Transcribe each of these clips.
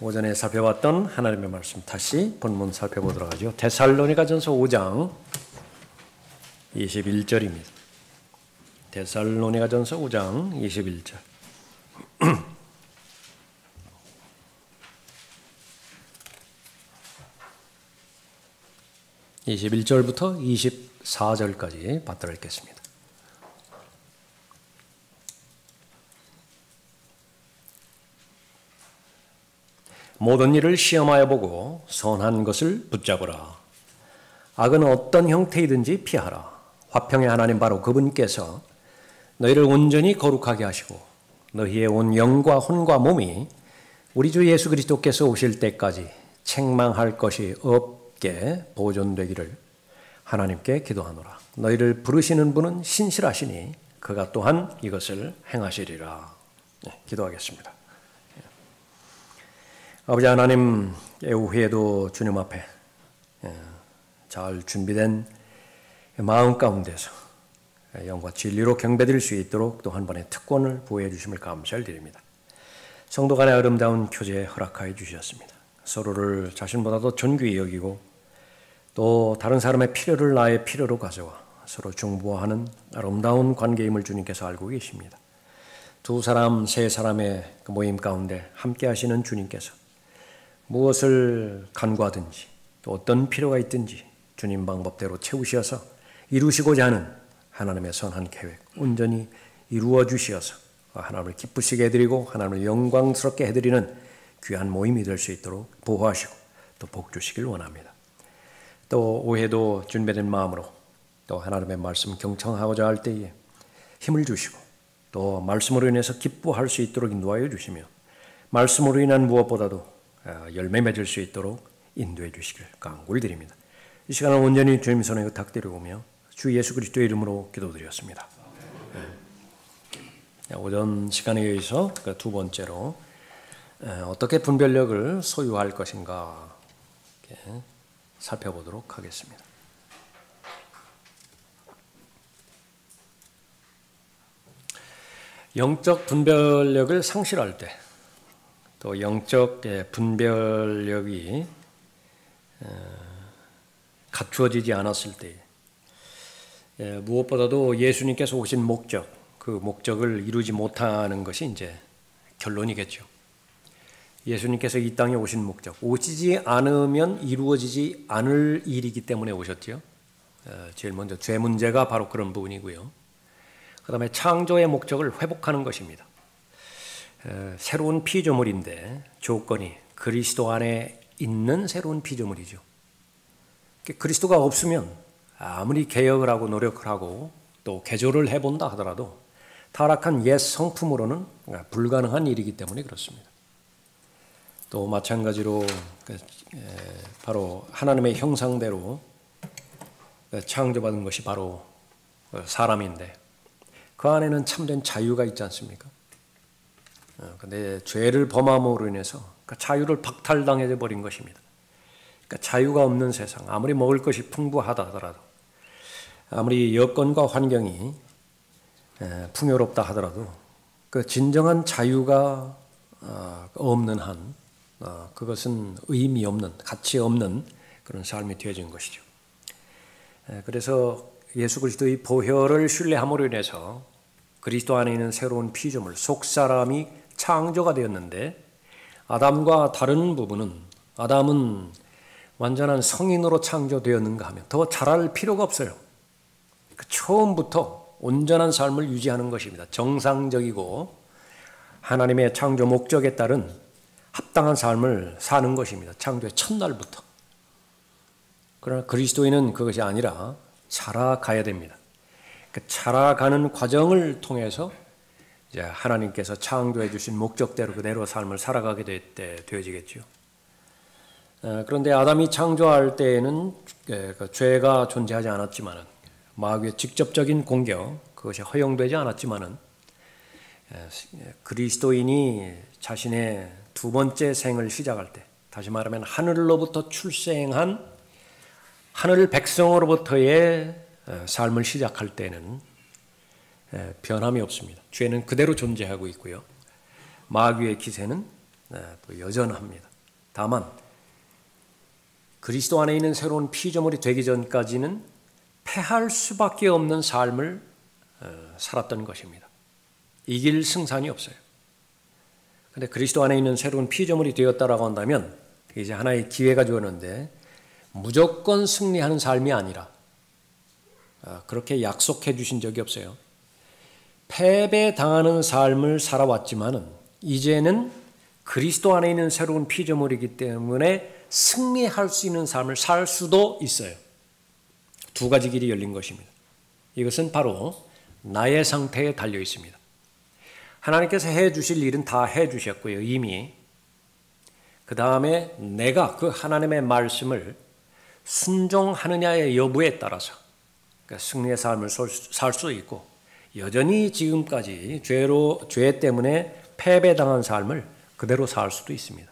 오전에 살펴봤던 하나님의 말씀 다시 본문 살펴보도록 하죠. 데살로니가전서 5장 21절입니다. 데살로니가전서 5장 21절. 21절부터 24절까지 받들어 읽겠습니다. 모든 일을 시험하여 보고 선한 것을 붙잡으라. 악은 어떤 형태이든지 피하라. 화평의 하나님 바로 그분께서 너희를 온전히 거룩하게 하시고 너희의 온 영과 혼과 몸이 우리 주 예수 그리스도께서 오실 때까지 책망할 것이 없게 보존되기를 하나님께 기도하노라. 너희를 부르시는 분은 신실하시니 그가 또한 이것을 행하시리라. 기도하겠습니다. 아버지 하나님, 후에도 주님 앞에 잘 준비된 마음 가운데서 영과 진리로 경배드릴 수 있도록 또 한 번의 특권을 부여해 주심을 감사를 드립니다. 성도 간의 아름다운 교제 허락하여 주셨습니다. 서로를 자신보다도 존귀히 여기고 또 다른 사람의 필요를 나의 필요로 가져와 서로 중보하는 아름다운 관계임을 주님께서 알고 계십니다. 두 사람, 세 사람의 그 모임 가운데 함께 하시는 주님께서 무엇을 간구하든지 또 어떤 필요가 있든지 주님 방법대로 채우셔서 이루시고자 하는 하나님의 선한 계획 온전히 이루어 주시어서 하나님을 기쁘시게 해드리고 하나님을 영광스럽게 해드리는 귀한 모임이 될 수 있도록 보호하시고 또 복 주시길 원합니다. 또 오해도 준비된 마음으로 또 하나님의 말씀 경청하고자 할 때에 힘을 주시고 또 말씀으로 인해서 기뻐할 수 있도록 인도하여 주시며 말씀으로 인한 무엇보다도 열매 맺을 수 있도록 인도해 주시길 간구를 드립니다. 이 시간을 온전히 주님 손에 부탁드리고며 주 예수 그리스도의 이름으로 기도드렸습니다. 오전 시간에 의해서 두 번째로 어떻게 분별력을 소유할 것인가 살펴보도록 하겠습니다. 영적 분별력을 상실할 때 또 영적 분별력이 갖추어지지 않았을 때 무엇보다도 예수님께서 오신 목적, 그 목적을 이루지 못하는 것이 이제 결론이겠죠. 예수님께서 이 땅에 오신 목적, 오시지 않으면 이루어지지 않을 일이기 때문에 오셨죠. 제일 먼저 죄 문제가 바로 그런 부분이고요. 그 다음에 창조의 목적을 회복하는 것입니다. 새로운 피조물인데 조건이 그리스도 안에 있는 새로운 피조물이죠. 그리스도가 없으면 아무리 개혁을 하고 노력을 하고 또 개조를 해본다 하더라도 타락한 옛 성품으로는 불가능한 일이기 때문에 그렇습니다. 또 마찬가지로 바로 하나님의 형상대로 창조받은 것이 바로 사람인데 그 안에는 참된 자유가 있지 않습니까? 그런데 죄를 범함으로 인해서 그 자유를 박탈당해 버린 것입니다. 그러니까 자유가 없는 세상, 아무리 먹을 것이 풍부하다 하더라도 아무리 여건과 환경이 풍요롭다 하더라도 그 진정한 자유가 없는 한 그것은 의미 없는, 가치 없는 그런 삶이 되어진 것이죠. 그래서 예수 그리스도의 보혈을 신뢰함으로 인해서 그리스도 안에 있는 새로운 피조물, 속사람이 창조가 되었는데 아담과 다른 부분은 아담은 완전한 성인으로 창조되었는가 하면 더 잘할 필요가 없어요. 처음부터 온전한 삶을 유지하는 것입니다. 정상적이고 하나님의 창조 목적에 따른 합당한 삶을 사는 것입니다. 창조의 첫날부터. 그러나 그리스도인은 그것이 아니라 자라가야 됩니다. 그 자라가는 과정을 통해서 이제 하나님께서 창조해 주신 목적대로 그대로 삶을 살아가게 되어지겠죠. 그런데 아담이 창조할 때에는 그 죄가 존재하지 않았지만은 마귀의 직접적인 공격 그것이 허용되지 않았지만은 그리스도인이 자신의 두 번째 생을 시작할 때, 다시 말하면 하늘로부터 출생한 하늘 백성으로부터의 삶을 시작할 때는 변함이 없습니다. 죄는 그대로 존재하고 있고요. 마귀의 기세는 또 여전합니다. 다만 그리스도 안에 있는 새로운 피조물이 되기 전까지는 패할 수밖에 없는 삶을 살았던 것입니다. 이길 승산이 없어요. 그런데 그리스도 안에 있는 새로운 피조물이 되었다라고 한다면 이제 하나의 기회가 주었는데 무조건 승리하는 삶이 아니라 그렇게 약속해 주신 적이 없어요. 패배당하는 삶을 살아왔지만은 이제는 그리스도 안에 있는 새로운 피조물이기 때문에 승리할 수 있는 삶을 살 수도 있어요. 두 가지 길이 열린 것입니다. 이것은 바로 나의 상태에 달려 있습니다. 하나님께서 해 주실 일은 다 해 주셨고요. 이미 그 다음에 내가 그 하나님의 말씀을 순종하느냐의 여부에 따라서 승리의 삶을 살 수 있고 여전히 지금까지 죄 때문에 패배당한 삶을 그대로 살 수도 있습니다.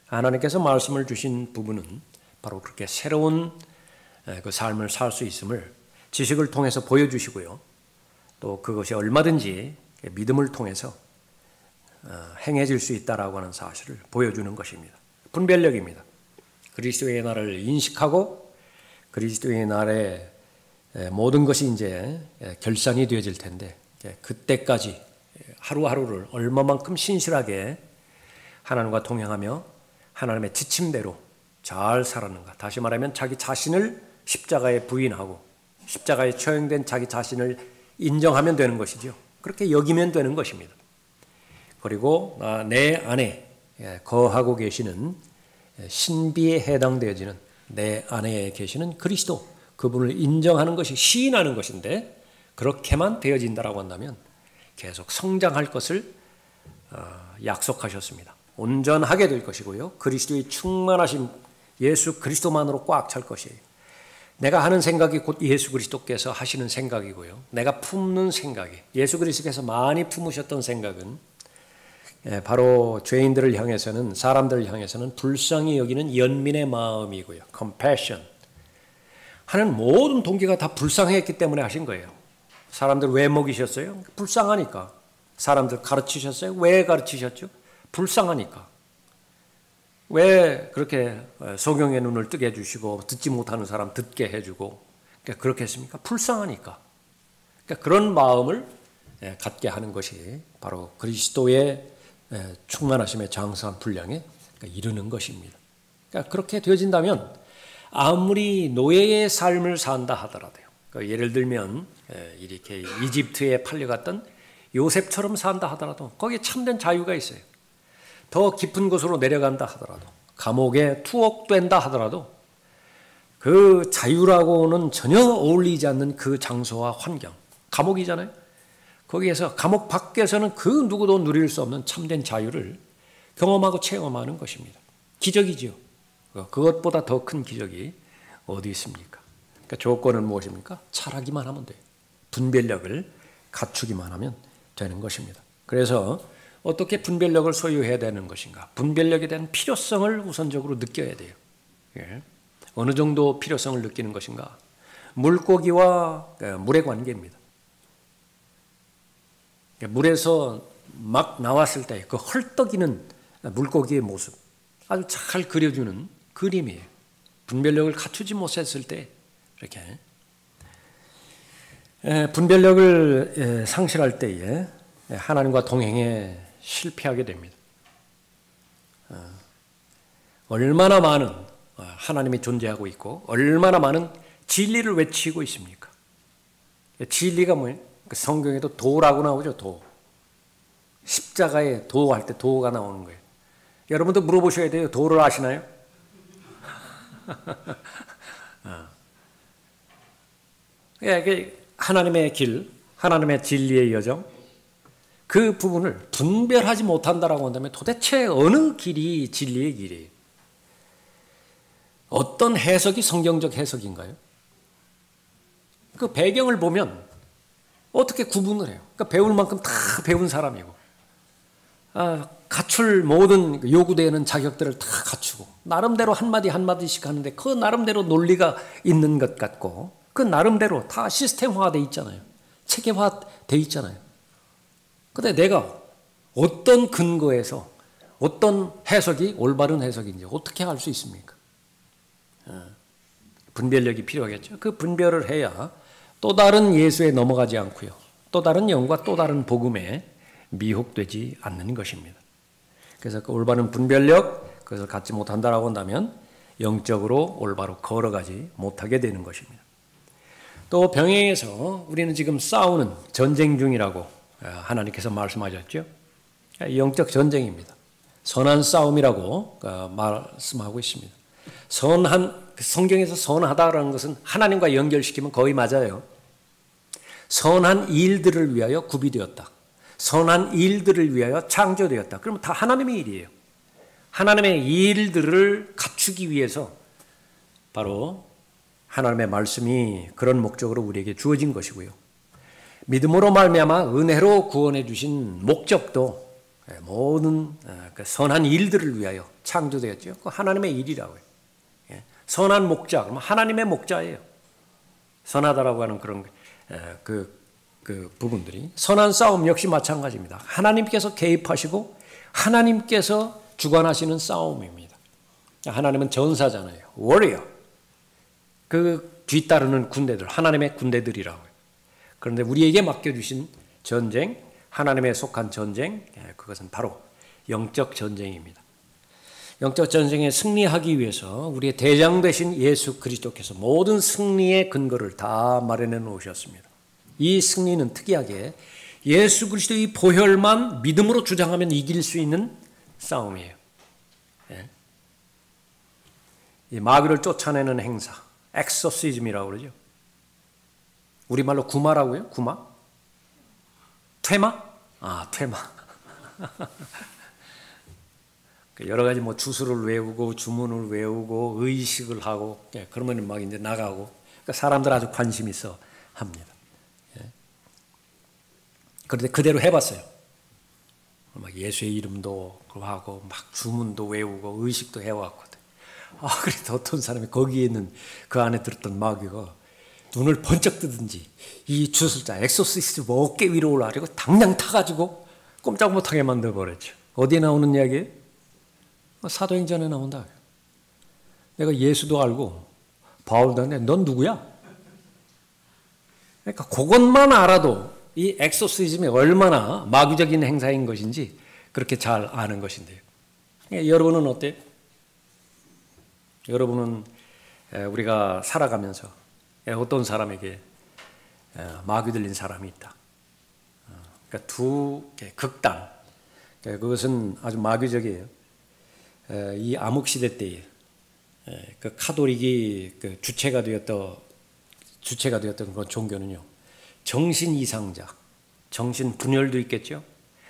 하나님께서 말씀을 주신 부분은 바로 그렇게 새로운 그 삶을 살 수 있음을 지식을 통해서 보여주시고요. 또 그것이 얼마든지 믿음을 통해서 행해질 수 있다라고 하는 사실을 보여주는 것입니다. 분별력입니다. 그리스도의 나라를 인식하고 그리스도의 나라의 모든 것이 이제 결산이 되어질 텐데 그때까지 하루하루를 얼마만큼 신실하게 하나님과 동행하며 하나님의 지침대로 잘 살았는가. 다시 말하면 자기 자신을 십자가에 부인하고 십자가에 처형된 자기 자신을 인정하면 되는 것이죠. 그렇게 여기면 되는 것입니다. 그리고 내 안에 거하고 계시는 신비에 해당되어지는 내 안에 계시는 그리스도 그분을 인정하는 것이 시인하는 것인데 그렇게만 되어진다라고 한다면 계속 성장할 것을 약속하셨습니다. 온전하게 될 것이고요. 그리스도의 충만하신 예수 그리스도만으로 꽉 찰 것이에요. 내가 하는 생각이 곧 예수 그리스도께서 하시는 생각이고요. 내가 품는 생각이 예수 그리스도께서 많이 품으셨던 생각은 바로 죄인들을 향해서는 사람들을 향해서는 불쌍히 여기는 연민의 마음이고요. compassion 하는 모든 동기가 다 불쌍했기 때문에 하신 거예요. 사람들 왜 먹이셨어요? 불쌍하니까. 사람들 가르치셨어요? 왜 가르치셨죠? 불쌍하니까. 왜 그렇게 소경의 눈을 뜨게 해주시고 듣지 못하는 사람 듣게 해주고 그렇게 했습니까? 불쌍하니까. 그러니까 그런 마음을 갖게 하는 것이 바로 그리스도의 충만하심의 장성한 분량에 이르는 것입니다. 그러니까 그렇게 되어진다면 아무리 노예의 삶을 산다 하더라도요. 그러니까 예를 들면 이렇게 이집트에 팔려갔던 요셉처럼 산다 하더라도 거기에 참된 자유가 있어요. 더 깊은 곳으로 내려간다 하더라도 감옥에 투옥된다 하더라도 그 자유라고는 전혀 어울리지 않는 그 장소와 환경, 감옥이잖아요. 거기에서 감옥 밖에서는 그 누구도 누릴 수 없는 참된 자유를 경험하고 체험하는 것입니다. 기적이지요. 그것보다 더 큰 기적이 어디 있습니까? 그러니까 조건은 무엇입니까? 잘하기만 하면 돼요. 분별력을 갖추기만 하면 되는 것입니다. 그래서 어떻게 분별력을 소유해야 되는 것인가? 분별력에 대한 필요성을 우선적으로 느껴야 돼요. 어느 정도 필요성을 느끼는 것인가? 물고기와 물의 관계입니다. 물에서 막 나왔을 때 그 헐떡이는 물고기의 모습 아주 잘 그려주는 그림이에요. 분별력을 갖추지 못했을 때 이렇게 분별력을 상실할 때에 하나님과 동행에 실패하게 됩니다. 얼마나 많은 하나님이 존재하고 있고 얼마나 많은 진리를 외치고 있습니까? 진리가 뭐예요? 성경에도 도라고 나오죠. 도. 십자가에 도 할 때 도가 나오는 거예요. 여러분도 물어보셔야 돼요. 도를 아시나요? 하나님의 길, 하나님의 진리의 여정 그 부분을 분별하지 못한다라고 한다면 도대체 어느 길이 진리의 길이에요? 어떤 해석이 성경적 해석인가요? 그 배경을 보면 어떻게 구분을 해요? 그러니까 배울 만큼 다 배운 사람이고 갖출 모든 요구되는 자격들을 다 갖추고 나름대로 한마디 한마디씩 하는데 그 나름대로 논리가 있는 것 같고 그 나름대로 다 시스템화되어 있잖아요. 체계화되어 있잖아요. 근데 내가 어떤 근거에서 어떤 해석이 올바른 해석인지 어떻게 알 수 있습니까? 분별력이 필요하겠죠. 그 분별을 해야 또 다른 예수에 넘어가지 않고요. 또 다른 영과 또 다른 복음에 미혹되지 않는 것입니다. 그래서 그 올바른 분별력, 그것을 갖지 못한다라고 한다면 영적으로 올바로 걸어가지 못하게 되는 것입니다. 또 병행해서 우리는 지금 싸우는 전쟁 중이라고 하나님께서 말씀하셨죠. 영적 전쟁입니다. 선한 싸움이라고 말씀하고 있습니다. 성경에서 선하다라는 것은 하나님과 연결시키면 거의 맞아요. 선한 일들을 위하여 구비되었다. 선한 일들을 위하여 창조되었다. 그러면 다 하나님의 일이에요. 하나님의 일들을 갖추기 위해서 바로 하나님의 말씀이 그런 목적으로 우리에게 주어진 것이고요. 믿음으로 말미암아 은혜로 구원해 주신 목적도 모든 선한 일들을 위하여 창조되었죠. 그 하나님의 일이라고요. 선한 목자, 그러면 하나님의 목자예요. 선하다라고 하는 그런 그 부분들이 선한 싸움 역시 마찬가지입니다. 하나님께서 개입하시고 하나님께서 주관하시는 싸움입니다. 하나님은 전사잖아요. 워리어. 그 뒤따르는 군대들, 하나님의 군대들이라고요. 그런데 우리에게 맡겨주신 전쟁, 하나님에 속한 전쟁, 그것은 바로 영적 전쟁입니다. 영적 전쟁에 승리하기 위해서 우리의 대장 되신 예수 그리스도께서 모든 승리의 근거를 다 마련해 놓으셨습니다. 이 승리는 특이하게 예수 그리스도의 보혈만 믿음으로 주장하면 이길 수 있는 싸움이에요. 이 마귀를 쫓아내는 행사, 엑소시즘이라고 그러죠. 우리말로 구마라고요? 구마? 퇴마? 퇴마. 여러 가지 뭐 주술을 외우고 주문을 외우고 의식을 하고 그러면 막 이제 나가고 그러니까 사람들 아주 관심 있어 합니다. 그런데 그대로 해봤어요. 막 예수의 이름도 하고 막 주문도 외우고 의식도 해왔거든. 그래도 어떤 사람이 거기에 있는 그 안에 들었던 마귀가 눈을 번쩍 뜨든지 이 주술자 엑소시스트 어깨 위로 올라가지고 당장 타가지고 꼼짝 못하게 만들어버렸죠. 어디에 나오는 이야기예요? 사도행전에 나온다. 내가 예수도 알고 바울도 하는데 넌 누구야? 그러니까 그것만 알아도 이 엑소시즘이 얼마나 마귀적인 행사인 것인지 그렇게 잘 아는 것인데요. 여러분은 어때요? 여러분은 우리가 살아가면서 어떤 사람에게 마귀 들린 사람이 있다. 그러니까 두 극단. 그것은 아주 마귀적이에요. 이 암흑시대 때에 그 카톨릭이 그 주체가 되었던 그런 종교는요. 정신 이상자, 정신 분열도 있겠죠.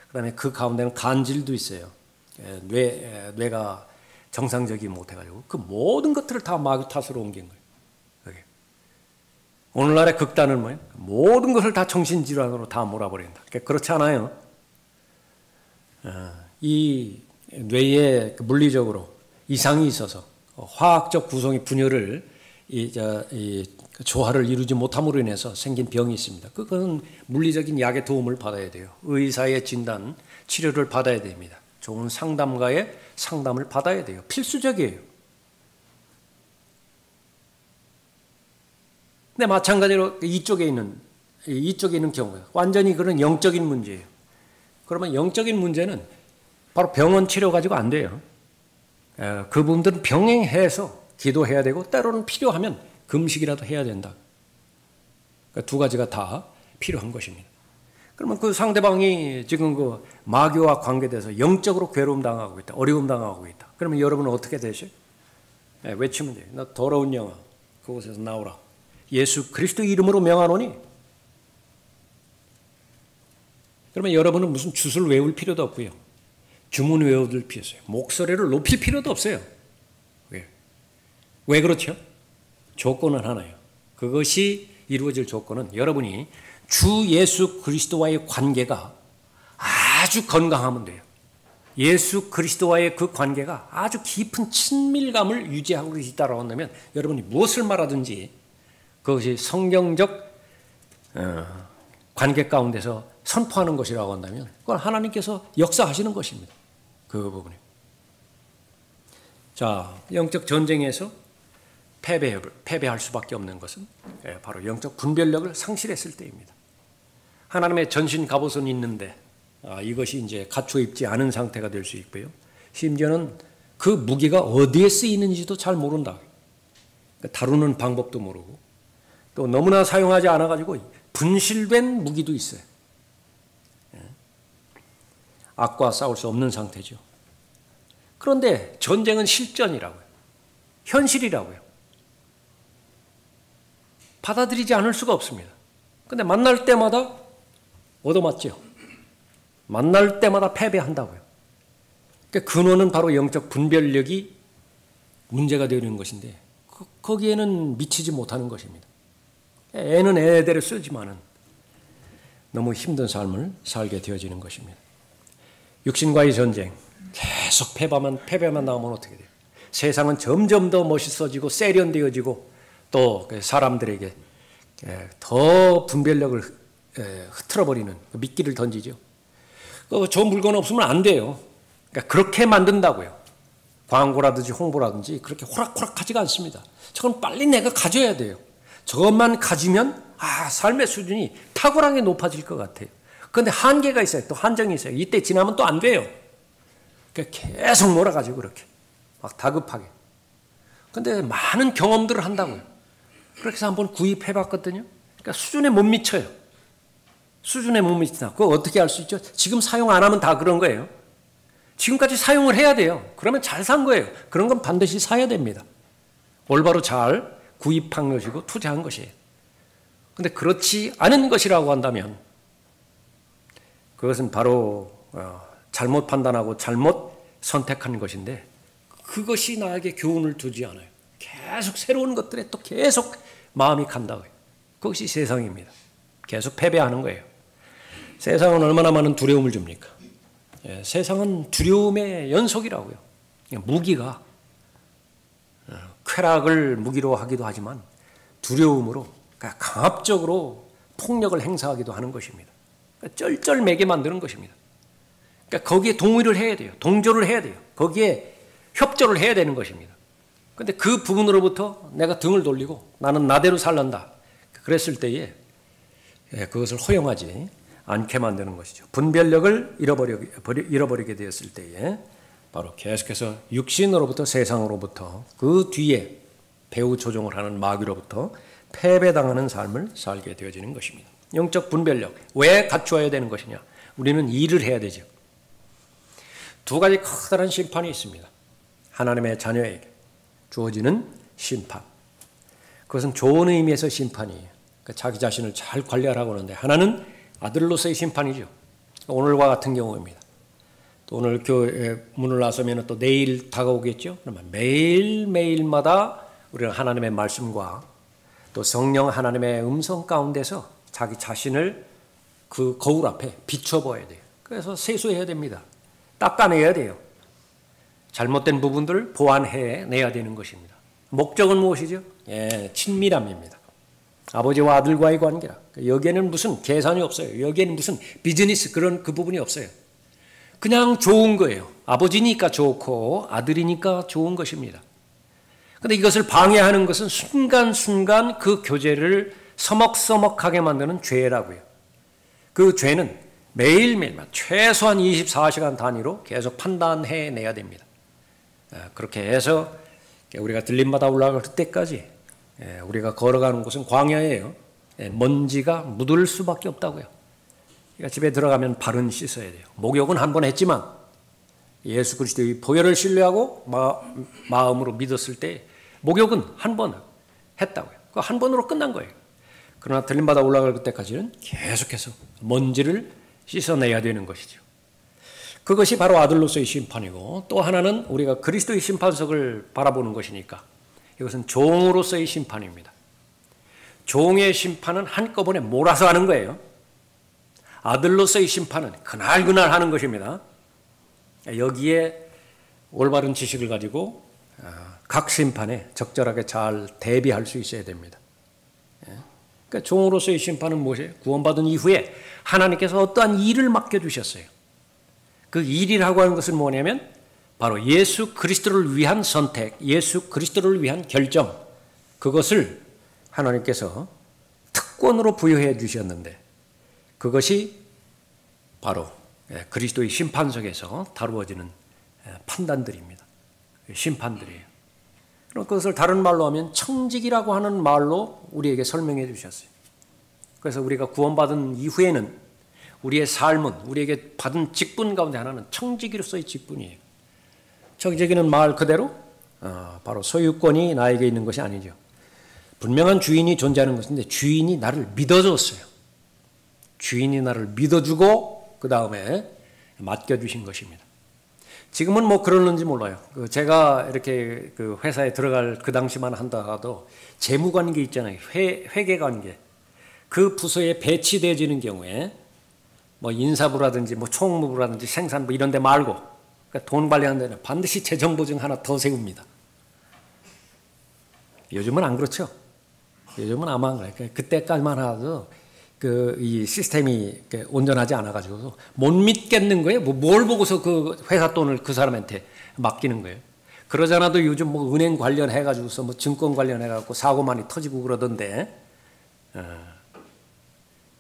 그다음에 그 가운데는 간질도 있어요. 뇌가 정상적이 못해가지고 그 모든 것들을 다 마귀 탓으로 옮긴 거예요. 오늘날의 극단은 뭐예요? 모든 것을 다 정신질환으로 다 몰아버린다. 그렇지 않아요. 이 뇌에 물리적으로 이상이 있어서 화학적 구성의 분열을 조화를 이루지 못함으로 인해서 생긴 병이 있습니다. 그건 물리적인 약의 도움을 받아야 돼요. 의사의 진단, 치료를 받아야 됩니다. 좋은 상담가의 상담을 받아야 돼요. 필수적이에요. 근데 마찬가지로 이쪽에 있는 경우에 완전히 그런 영적인 문제예요. 그러면 영적인 문제는 바로 병원 치료 가지고 안 돼요. 그 부분들은 병행해서 기도해야 되고 때로는 필요하면 금식이라도 해야 된다. 그러니까 두 가지가 다 필요한 것입니다. 그러면 그 상대방이 지금 그 마귀와 관계돼서 영적으로 괴로움 당하고 있다. 어려움 당하고 있다. 그러면 여러분은 어떻게 되셔요? 외치면 돼요. 너 더러운 영아 그곳에서 나오라. 예수 그리스도 이름으로 명하노니. 그러면 여러분은 무슨 주술 외울 필요도 없고요. 주문 외워둘 필요 없어요. 목소리를 높일 필요도 없어요. 왜 그렇죠? 조건은 하나예요. 그것이 이루어질 조건은 여러분이 주 예수 그리스도와의 관계가 아주 건강하면 돼요. 예수 그리스도와의 그 관계가 아주 깊은 친밀감을 유지하고 있다고 한다면 여러분이 무엇을 말하든지 그것이 성경적 관계 가운데서 선포하는 것이라고 한다면 그건 하나님께서 역사하시는 것입니다. 그 부분이. 자, 영적 전쟁에서 패배할 수밖에 없는 것은 바로 영적 분별력을 상실했을 때입니다. 하나님의 전신 갑옷은 있는데 이것이 이제 갖춰 입지 않은 상태가 될 수 있고요. 심지어는 그 무기가 어디에 쓰이는지도 잘 모른다. 다루는 방법도 모르고 또 너무나 사용하지 않아가지고 분실된 무기도 있어요. 악과 싸울 수 없는 상태죠. 그런데 전쟁은 실전이라고요. 현실이라고요. 받아들이지 않을 수가 없습니다. 근데 만날 때마다 얻어맞죠. 만날 때마다 패배한다고요. 그러니까 근원은 바로 영적 분별력이 문제가 되는 것인데 거기에는 미치지 못하는 것입니다. 애는 애대로 쓰지만은 너무 힘든 삶을 살게 되어지는 것입니다. 육신과의 전쟁, 계속 패배만 나오면 어떻게 돼요? 세상은 점점 더 멋있어지고 세련되어지고 또 사람들에게 더 분별력을 흐트러버리는 미끼를 던지죠. 좋은 물건 없으면 안 돼요. 그러니까 그렇게 만든다고요. 광고라든지 홍보라든지 그렇게 호락호락하지가 않습니다. 저건 빨리 내가 가져야 돼요. 저것만 가지면 삶의 수준이 탁월하게 높아질 것 같아요. 그런데 한계가 있어요. 또 한정이 있어요. 이때 지나면 또 안 돼요. 그러니까 계속 몰아가지고 그렇게 막 다급하게. 그런데 많은 경험들을 한다고요. 그렇게 해서 한번 구입해봤거든요. 그러니까 수준에 못 미쳐요. 수준에 못 미친다. 그거 어떻게 할 수 있죠? 지금 사용 안 하면 다 그런 거예요. 지금까지 사용을 해야 돼요. 그러면 잘 산 거예요. 그런 건 반드시 사야 됩니다. 올바로 잘 구입한 것이고 투자한 것이에요. 그런데 그렇지 않은 것이라고 한다면 그것은 바로 잘못 판단하고 잘못 선택한 것인데 그것이 나에게 교훈을 주지 않아요. 계속 새로운 것들에 또 계속 마음이 간다고요. 그것이 세상입니다. 계속 패배하는 거예요. 세상은 얼마나 많은 두려움을 줍니까? 세상은 두려움의 연속이라고요. 무기가 쾌락을 무기로 하기도 하지만 두려움으로 강압적으로 폭력을 행사하기도 하는 것입니다. 쩔쩔매게 만드는 것입니다. 그러니까 거기에 동의를 해야 돼요. 동조를 해야 돼요. 거기에 협조를 해야 되는 것입니다. 그런데 그 부분으로부터 내가 등을 돌리고 나는 나대로 살란다. 그랬을 때에 그것을 허용하지 않게 만드는 것이죠. 분별력을 잃어버리게 되었을 때에 바로 계속해서 육신으로부터 세상으로부터 그 뒤에 배후 조종을 하는 마귀로부터 패배당하는 삶을 살게 되어지는 것입니다. 영적 분별력, 왜 갖추어야 되는 것이냐? 우리는 일을 해야 되죠. 두 가지 커다란 심판이 있습니다. 하나님의 자녀에게 주어지는 심판. 그것은 좋은 의미에서 심판이에요. 그러니까 자기 자신을 잘 관리하라고 하는데 하나는 아들로서의 심판이죠. 오늘과 같은 경우입니다. 또 오늘 교회 문을 나서면 또 내일 다가오겠죠. 그러면 매일매일마다 우리는 하나님의 말씀과 또 성령 하나님의 음성 가운데서 자기 자신을 그 거울 앞에 비춰봐야 돼요. 그래서 세수해야 됩니다. 닦아내야 돼요. 잘못된 부분들을 보완해내야 되는 것입니다. 목적은 무엇이죠? 친밀함입니다. 아버지와 아들과의 관계라. 여기에는 무슨 계산이 없어요. 여기에는 무슨 비즈니스 그 부분이 없어요. 그냥 좋은 거예요. 아버지니까 좋고 아들이니까 좋은 것입니다. 그런데 이것을 방해하는 것은 순간순간 그 교제를 서먹서먹하게 만드는 죄라고요. 그 죄는 매일매일 최소한 24시간 단위로 계속 판단해내야 됩니다. 그렇게 해서 우리가 들림마다 올라갈 때까지 우리가 걸어가는 곳은 광야예요. 먼지가 묻을 수밖에 없다고요. 그러니까 집에 들어가면 발은 씻어야 돼요. 목욕은 한 번 했지만 예수 그리스도의 보혈을 신뢰하고 마음으로 믿었을 때 목욕은 한 번 했다고요. 그 한 번으로 끝난 거예요. 그러나 들림마다 올라갈 때까지는 계속해서 먼지를 씻어내야 되는 것이죠. 그것이 바로 아들로서의 심판이고 또 하나는 우리가 그리스도의 심판석을 바라보는 것이니까 이것은 종으로서의 심판입니다. 종의 심판은 한꺼번에 몰아서 하는 거예요. 아들로서의 심판은 그날그날 하는 것입니다. 여기에 올바른 지식을 가지고 각 심판에 적절하게 잘 대비할 수 있어야 됩니다. 그러니까 종으로서의 심판은 무엇이에요? 구원받은 이후에 하나님께서 어떠한 일을 맡겨주셨어요. 그 일이라고 하는 것은 뭐냐면 바로 예수 그리스도를 위한 선택, 예수 그리스도를 위한 결정, 그것을 하나님께서 특권으로 부여해 주셨는데 그것이 바로 그리스도의 심판석에서 다루어지는 판단들입니다. 심판들이에요. 그럼 그것을 다른 말로 하면 청직이라고 하는 말로 우리에게 설명해 주셨어요. 그래서 우리가 구원받은 이후에는 우리의 삶은 우리에게 받은 직분 가운데 하나는 청지기로서의 직분이에요. 청지기는 말 그대로 바로 소유권이 나에게 있는 것이 아니죠. 분명한 주인이 존재하는 것인데 주인이 나를 믿어줬어요. 주인이 나를 믿어주고 그 다음에 맡겨주신 것입니다. 지금은 뭐 그러는지 몰라요. 제가 이렇게 그 회사에 들어갈 그 당시만 한다가도 재무관계 있잖아요. 회계관계. 그 부서에 배치되어지는 경우에 뭐 인사부라든지 뭐 총무부라든지 생산부 이런 데 말고 그러니까 돈 관리하는 데는 반드시 재정보증 하나 더 세웁니다. 요즘은 안 그렇죠. 요즘은 아마 안 그래요. 그때까지만 하도 이 시스템이 온전하지 않아가지고 못 믿겠는 거예요. 뭘 보고서 그 회사 돈을 그 사람한테 맡기는 거예요. 그러지 않아도 요즘 뭐 은행 관련해가지고서 뭐 증권 관련해가지고 사고 많이 터지고 그러던데.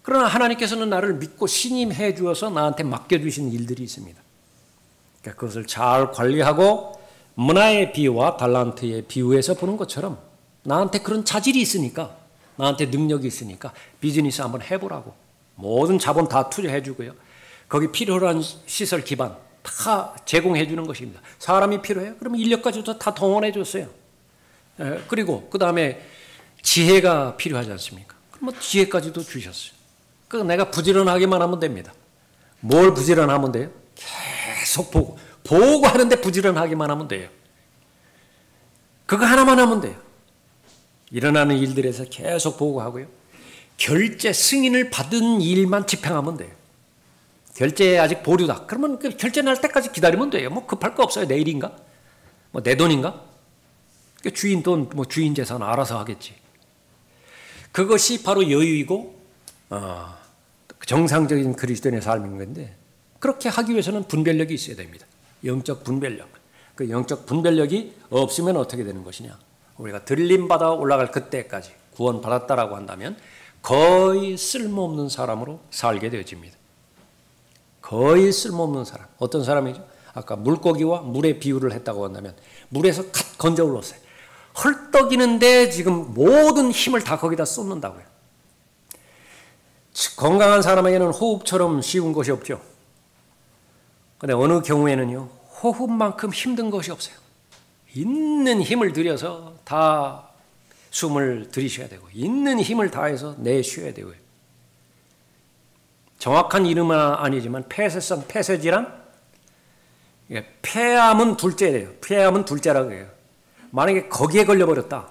그러나 하나님께서는 나를 믿고 신임해 주어서 나한테 맡겨주신 일들이 있습니다. 그러니까 그것을 잘 관리하고 문화의 비유와 달란트의 비유에서 보는 것처럼 나한테 그런 자질이 있으니까 나한테 능력이 있으니까 비즈니스 한번 해보라고 모든 자본 다 투자해 주고요. 거기 필요한 시설 기반 다 제공해 주는 것입니다. 사람이 필요해요? 그러면 인력까지도 다 동원해 줬어요. 그리고 그 다음에 지혜가 필요하지 않습니까? 그럼 지혜까지도 주셨어요. 그러니까 내가 부지런하기만 하면 됩니다. 뭘 부지런하면 돼요? 계속 보고 하는데 부지런하기만 하면 돼요. 그거 하나만 하면 돼요. 일어나는 일들에서 계속 보고하고요. 결제 승인을 받은 일만 집행하면 돼요. 결제 아직 보류다. 그러면 그 결제 날 때까지 기다리면 돼요. 뭐 급할 거 없어요. 내일인가? 뭐 내 돈인가? 주인 돈, 뭐 주인 재산 알아서 하겠지. 그것이 바로 여유이고 정상적인 그리스도인의 삶인 건데 그렇게 하기 위해서는 분별력이 있어야 됩니다. 영적 분별력. 그 영적 분별력이 없으면 어떻게 되는 것이냐? 우리가 들림받아 올라갈 그때까지 구원받았다라고 한다면 거의 쓸모없는 사람으로 살게 되어집니다. 거의 쓸모없는 사람. 어떤 사람이죠? 아까 물고기와 물의 비유를 했다고 한다면 물에서 갓 건져 올랐어요. 헐떡이는데 지금 모든 힘을 다 거기다 쏟는다고요. 건강한 사람에게는 호흡처럼 쉬운 것이 없죠. 그런데 어느 경우에는요. 호흡만큼 힘든 것이 없어요. 있는 힘을 들여서 다 숨을 들이셔야 되고 있는 힘을 다해서 내쉬어야 되고요. 정확한 이름은 아니지만 폐쇄성 폐쇄질환? 폐암은 둘째래요. 폐암은 둘째라고 해요. 만약에 거기에 걸려버렸다.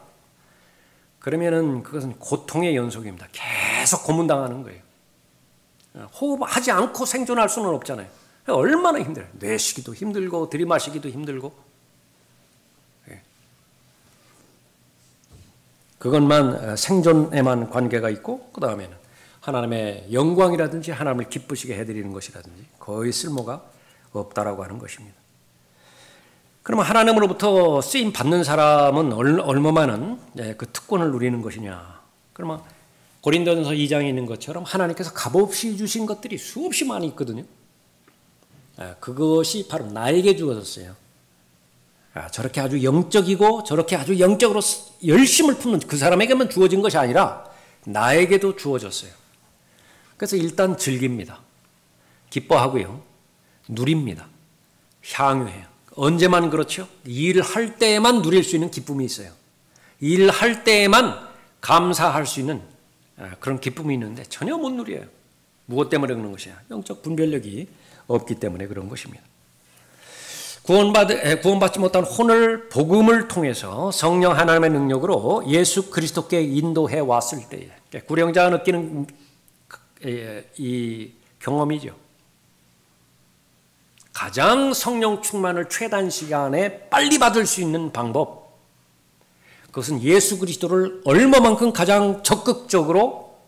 그러면은 그것은 고통의 연속입니다. 계속 고문당하는 거예요. 호흡하지 않고 생존할 수는 없잖아요. 얼마나 힘들어요. 내쉬기도 힘들고 들이마시기도 힘들고. 그것만 생존에만 관계가 있고 그 다음에는 하나님의 영광이라든지 하나님을 기쁘시게 해드리는 것이라든지 거의 쓸모가 없다라고 하는 것입니다. 그러면 하나님으로부터 쓰임 받는 사람은 얼마만은 그 특권을 누리는 것이냐? 그러면 고린도전서 2장에 있는 것처럼 하나님께서 값없이 주신 것들이 수없이 많이 있거든요. 그것이 바로 나에게 주어졌어요. 저렇게 아주 영적이고 저렇게 아주 영적으로 열심을 품는 그 사람에게만 주어진 것이 아니라 나에게도 주어졌어요. 그래서 일단 즐깁니다. 기뻐하고요. 누립니다. 향유해요. 언제만 그렇죠? 일을 할 때에만 누릴 수 있는 기쁨이 있어요. 일을 할 때에만 감사할 수 있는 그런 기쁨이 있는데 전혀 못 누려요. 무엇 때문에 그런 것이야? 영적 분별력이 없기 때문에 그런 것입니다. 구원받지 못한 혼을 복음을 통해서 성령 하나님의 능력으로 예수 그리스도께 인도해 왔을 때에 구령자가 느끼는 이 경험이죠. 가장 성령 충만을 최단 시간에 빨리 받을 수 있는 방법, 그것은 예수 그리스도를 얼마만큼 가장 적극적으로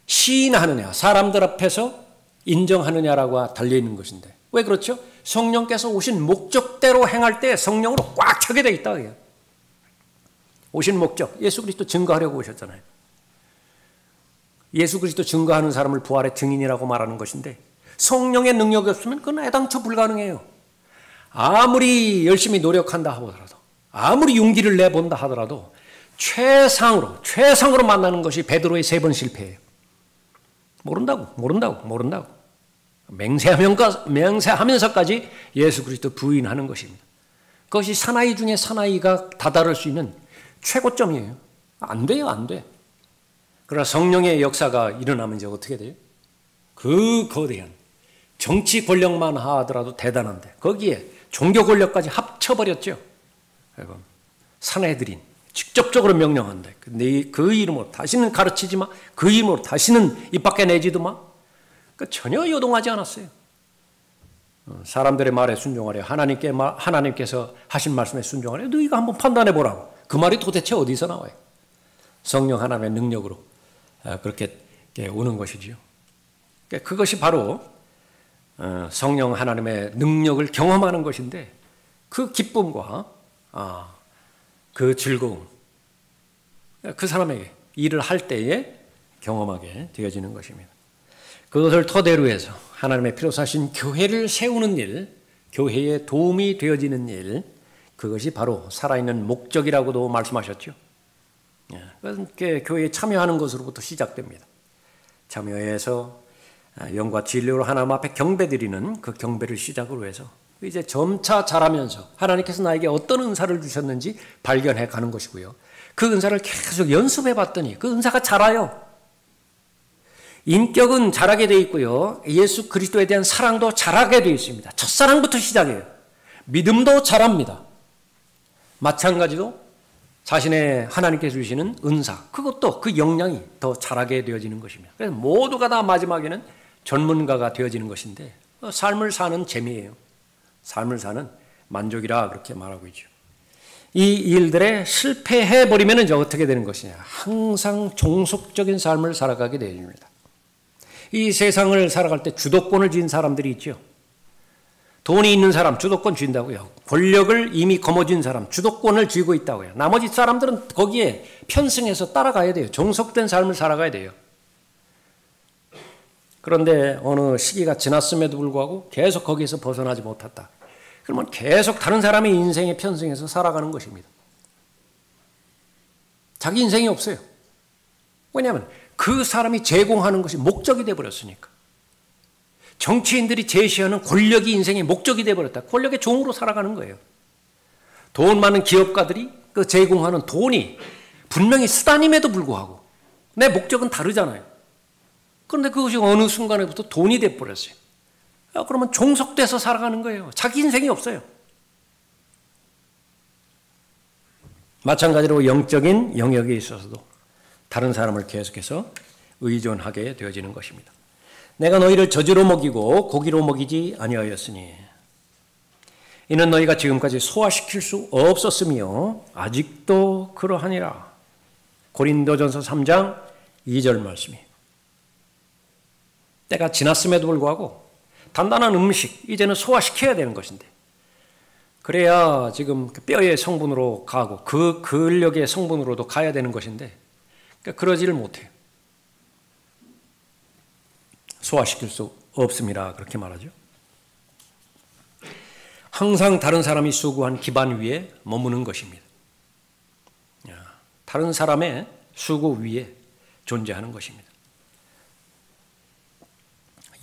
시인하느냐, 사람들 앞에서 인정하느냐라고 달려있는 것인데 왜 그렇죠? 성령께서 오신 목적대로 행할 때 성령으로 꽉 차게 돼 있다. 오신 목적, 예수 그리스도 증거하려고 오셨잖아요. 예수 그리스도 증거하는 사람을 부활의 증인이라고 말하는 것인데 성령의 능력이 없으면 그건 애당초 불가능해요. 아무리 열심히 노력한다 하더라도 아무리 용기를 내본다 하더라도 최상으로 만나는 것이 베드로의 3번 실패예요. 모른다고 맹세하면서까지 예수 그리스도 부인하는 것입니다. 그것이 사나이 중에 사나이가 다다를 수 있는 최고점이에요. 안 돼. 그러나 성령의 역사가 일어나면 이제 어떻게 돼요? 그 거대한 정치 권력만 하더라도 대단한데 거기에 종교 권력까지 합쳐버렸죠. 사내들인 직접적으로 명령한다. 그 이름으로 다시는 가르치지 마. 그 이름으로 다시는 입 밖에 내지도 마. 전혀 요동하지 않았어요. 사람들의 말에 순종하려 하나님께서 하신 말씀에 순종하려 너희가 한번 판단해 보라고. 그 말이 도대체 어디서 나와요? 성령 하나님의 능력으로 그렇게 오는 것이지요. 그것이 바로 성령 하나님의 능력을 경험하는 것인데 그 기쁨과 그 즐거움 그 사람에게 일을 할 때에 경험하게 되어지는 것입니다. 그것을 토대로 해서 하나님의 피로 사신 교회를 세우는 일, 교회에 도움이 되어지는 일, 그것이 바로 살아있는 목적이라고도 말씀하셨죠. 교회에 참여하는 것으로부터 시작됩니다. 참여해서 영과 진리로 하나님 앞에 경배드리는 그 경배를 시작으로 해서 이제 점차 자라면서 하나님께서 나에게 어떤 은사를 주셨는지 발견해 가는 것이고요. 그 은사를 계속 연습해 봤더니 그 은사가 자라요. 인격은 자라게 되어 있고요. 예수 그리스도에 대한 사랑도 자라게 되어 있습니다. 첫사랑부터 시작해요. 믿음도 자랍니다. 마찬가지로 자신의 하나님께서 주시는 은사, 그것도 그 역량이 더 자라게 되어지는 것입니다. 그래서 모두가 다 마지막에는 전문가가 되어지는 것인데 삶을 사는 재미예요. 삶을 사는 만족이라 그렇게 말하고 있죠. 이 일들에 실패해버리면 이제 어떻게 되는 것이냐. 항상 종속적인 삶을 살아가게 됩니다. 이 세상을 살아갈 때 주도권을 쥔 사람들이 있죠. 돈이 있는 사람 주도권 쥔다고요. 권력을 이미 거머쥔 사람 주도권을 쥐고 있다고요. 나머지 사람들은 거기에 편승해서 따라가야 돼요. 종속된 삶을 살아가야 돼요. 그런데 어느 시기가 지났음에도 불구하고 계속 거기에서 벗어나지 못했다. 그러면 계속 다른 사람의 인생에 편승해서 살아가는 것입니다. 자기 인생이 없어요. 왜냐하면 그 사람이 제공하는 것이 목적이 되어버렸으니까. 정치인들이 제시하는 권력이 인생의 목적이 되어버렸다. 권력의 종으로 살아가는 거예요. 돈 많은 기업가들이 그 제공하는 돈이 분명히 수단임에도 불구하고 내 목적은 다르잖아요. 그런데 그것이 어느 순간에부터 돈이 되어버렸어요. 그러면 종속돼서 살아가는 거예요. 자기 인생이 없어요. 마찬가지로 영적인 영역에 있어서도 다른 사람을 계속해서 의존하게 되어지는 것입니다. 내가 너희를 저주로 먹이고 고기로 먹이지 아니하였으니 이는 너희가 지금까지 소화시킬 수 없었으며 아직도 그러하니라. 고린도전서 3장 2절 말씀이에요. 때가 지났음에도 불구하고 단단한 음식 이제는 소화시켜야 되는 것인데 그래야 지금 뼈의 성분으로 가고 그 근력의 성분으로도 가야 되는 것인데 그러지를 못해요. 소화시킬 수 없음이라 그렇게 말하죠. 항상 다른 사람이 수고한 기반 위에 머무는 것입니다. 다른 사람의 수고 위에 존재하는 것입니다.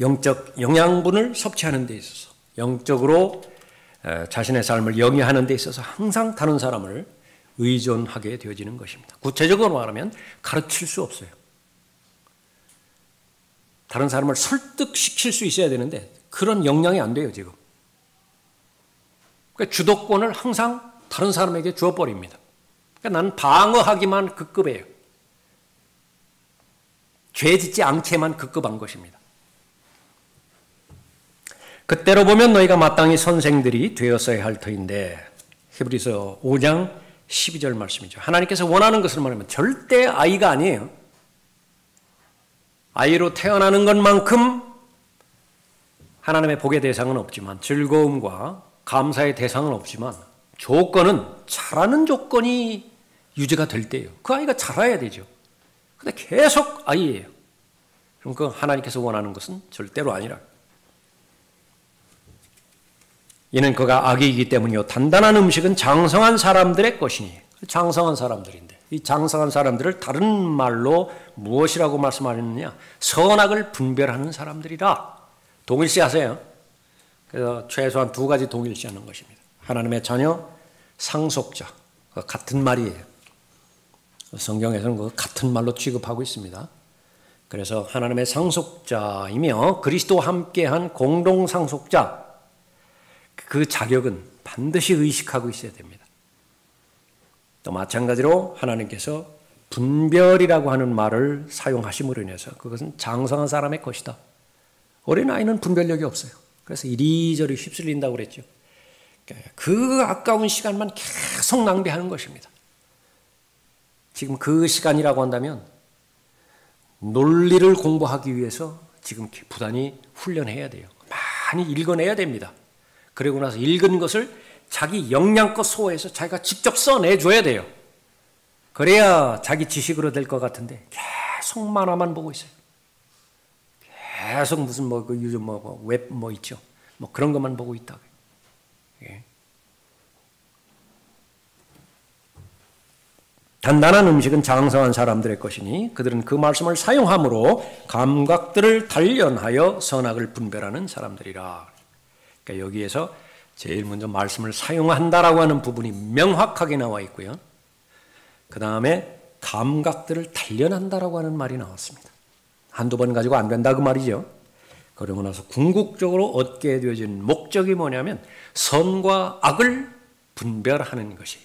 영적 영양분을 섭취하는 데 있어서 영적으로 자신의 삶을 영위하는 데 있어서 항상 다른 사람을 의존하게 되어지는 것입니다. 구체적으로 말하면 가르칠 수 없어요. 다른 사람을 설득시킬 수 있어야 되는데 그런 역량이 안 돼요 지금. 그러니까 주도권을 항상 다른 사람에게 주어버립니다. 그러니까 나는 방어하기만 급급해요. 죄 짓지 않게만 급급한 것입니다. 그때로 보면 너희가 마땅히 선생들이 되었어야 할 터인데 히브리서 5장 12절 말씀이죠. 하나님께서 원하는 것을 말하면 절대 아이가 아니에요. 아이로 태어나는 것만큼 하나님의 복의 대상은 없지만, 즐거움과 감사의 대상은 없지만, 조건은 자라는 조건이 유지가 될 때예요. 그 아이가 자라야 되죠. 근데 계속 아이예요. 그럼 그 하나님께서 원하는 것은 절대로 아니라. 이는 그가 아기이기 때문이요. 단단한 음식은 장성한 사람들의 것이니. 장성한 사람들인데, 이 장성한 사람들을 다른 말로 무엇이라고 말씀하셨느냐? 선악을 분별하는 사람들이라. 동일시 하세요. 그래서 최소한 두 가지 동일시 하는 것입니다. 하나님의 자녀, 상속자. 같은 말이에요. 성경에서는 그 같은 말로 취급하고 있습니다. 그래서 하나님의 상속자이며 그리스도와 함께한 공동 상속자, 그 자격은 반드시 의식하고 있어야 됩니다. 또 마찬가지로 하나님께서 분별이라고 하는 말을 사용하심으로 인해서 그것은 장성한 사람의 것이다. 어린아이는 분별력이 없어요. 그래서 이리저리 휩쓸린다고 그랬죠. 그 아까운 시간만 계속 낭비하는 것입니다. 지금 그 시간이라고 한다면 논리를 공부하기 위해서 지금 부단히 훈련해야 돼요. 많이 읽어내야 됩니다. 그리고 나서 읽은 것을 자기 역량껏 소화해서 자기가 직접 써내줘야 돼요. 그래야 자기 지식으로 될 것 같은데 계속 만화만 보고 있어요. 계속 무슨 요즘 웹 있죠. 그런 것만 보고 있다. 예. 단단한 음식은 장성한 사람들의 것이니 그들은 그 말씀을 사용함으로 감각들을 단련하여 선악을 분별하는 사람들이라. 그러니까 여기에서 제일 먼저 말씀을 사용한다라고 하는 부분이 명확하게 나와 있고요. 그 다음에 감각들을 단련한다라고 하는 말이 나왔습니다. 한두 번 가지고 안 된다 그 말이죠. 그러고 나서 궁극적으로 얻게 되어진 목적이 뭐냐면 선과 악을 분별하는 것이.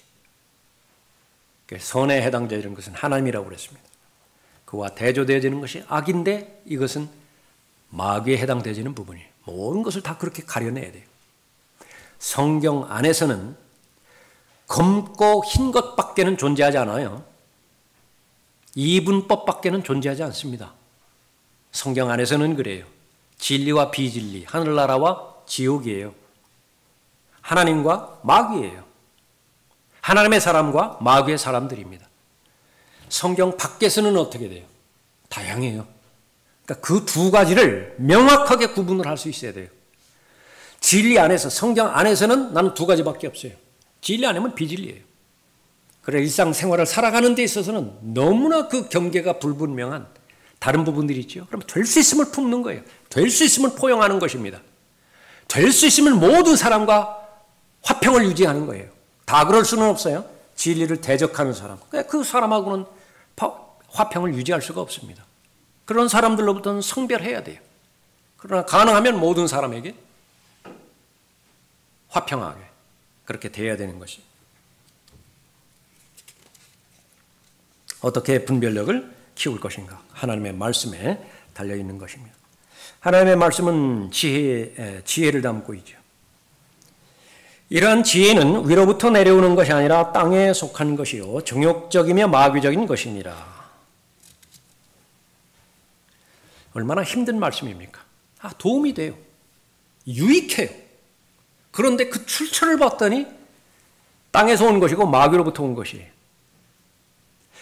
선에 해당되는 것은 하나님이라고 그랬습니다. 그와 대조되어지는 것이 악인데 이것은 마귀에 해당되어지는 부분이에요. 모든 것을 다 그렇게 가려내야 돼요. 성경 안에서는 검고 흰 것밖에는 존재하지 않아요. 이분법밖에는 존재하지 않습니다. 성경 안에서는 그래요. 진리와 비진리, 하늘나라와 지옥이에요. 하나님과 마귀예요. 하나님의 사람과 마귀의 사람들입니다. 성경 밖에서는 어떻게 돼요? 다양해요. 그러니까 그 두 가지를 명확하게 구분을 할 수 있어야 돼요. 진리 안에서, 성경 안에서는 나는 두 가지밖에 없어요. 진리 아니면 비진리예요. 그래 일상생활을 살아가는 데 있어서는 너무나 그 경계가 불분명한 다른 부분들이 있죠. 그럼 될 수 있음을 품는 거예요. 될 수 있음을 포용하는 것입니다. 될 수 있으면 모든 사람과 화평을 유지하는 거예요. 다 그럴 수는 없어요. 진리를 대적하는 사람. 그 사람하고는 화평을 유지할 수가 없습니다. 그런 사람들로부터는 성별해야 돼요. 그러나 가능하면 모든 사람에게 화평하게 그렇게 돼야 되는 것이. 어떻게 분별력을 키울 것인가? 하나님의 말씀에 달려있는 것입니다. 하나님의 말씀은 지혜를 담고 있죠. 이러한 지혜는 위로부터 내려오는 것이 아니라 땅에 속한 것이요 정욕적이며 마귀적인 것이니라. 얼마나 힘든 말씀입니까? 도움이 돼요. 유익해요. 그런데 그 출처를 봤더니 땅에서 온 것이고 마귀로부터 온 것이에요.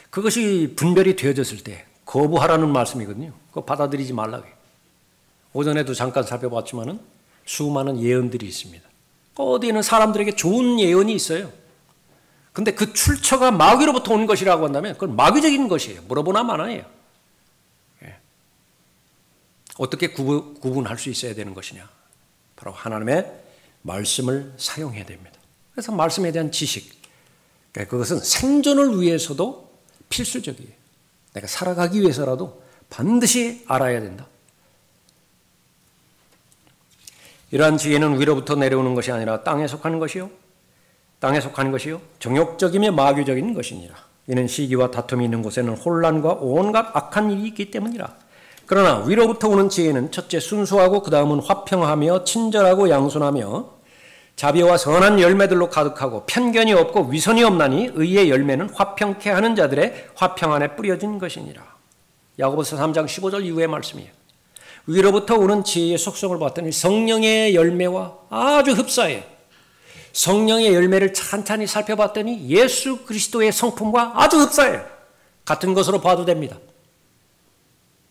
그것이 분별이 되어졌을 때 거부하라는 말씀이거든요. 그거 받아들이지 말라고 해요. 오전에도 잠깐 살펴봤지만은 수많은 예언들이 있습니다. 어디에는 사람들에게 좋은 예언이 있어요. 근데 그 출처가 마귀로부터 온 것이라고 한다면 그건 마귀적인 것이에요. 물어보나 마나예요. 어떻게 구분할 수 있어야 되는 것이냐? 바로 하나님의 말씀을 사용해야 됩니다. 그래서 말씀에 대한 지식, 그것은 생존을 위해서도 필수적이에요. 내가 살아가기 위해서라도 반드시 알아야 된다. 이러한 지혜는 위로부터 내려오는 것이 아니라 땅에 속하는 것이요 정욕적이며 마귀적인 것이니라. 이는 시기와 다툼이 있는 곳에는 혼란과 온갖 악한 일이 있기 때문이라. 그러나 위로부터 오는 지혜는 첫째 순수하고 그 다음은 화평하며 친절하고 양순하며 자비와 선한 열매들로 가득하고 편견이 없고 위선이 없나니 의의 열매는 화평케 하는 자들의 화평 안에 뿌려진 것이니라. 야고보서 3장 15절 이후의 말씀이에요. 위로부터 오는 지혜의 속성을 봤더니 성령의 열매와 아주 흡사해요. 성령의 열매를 찬찬히 살펴봤더니 예수 그리스도의 성품과 아주 흡사해요. 같은 것으로 봐도 됩니다.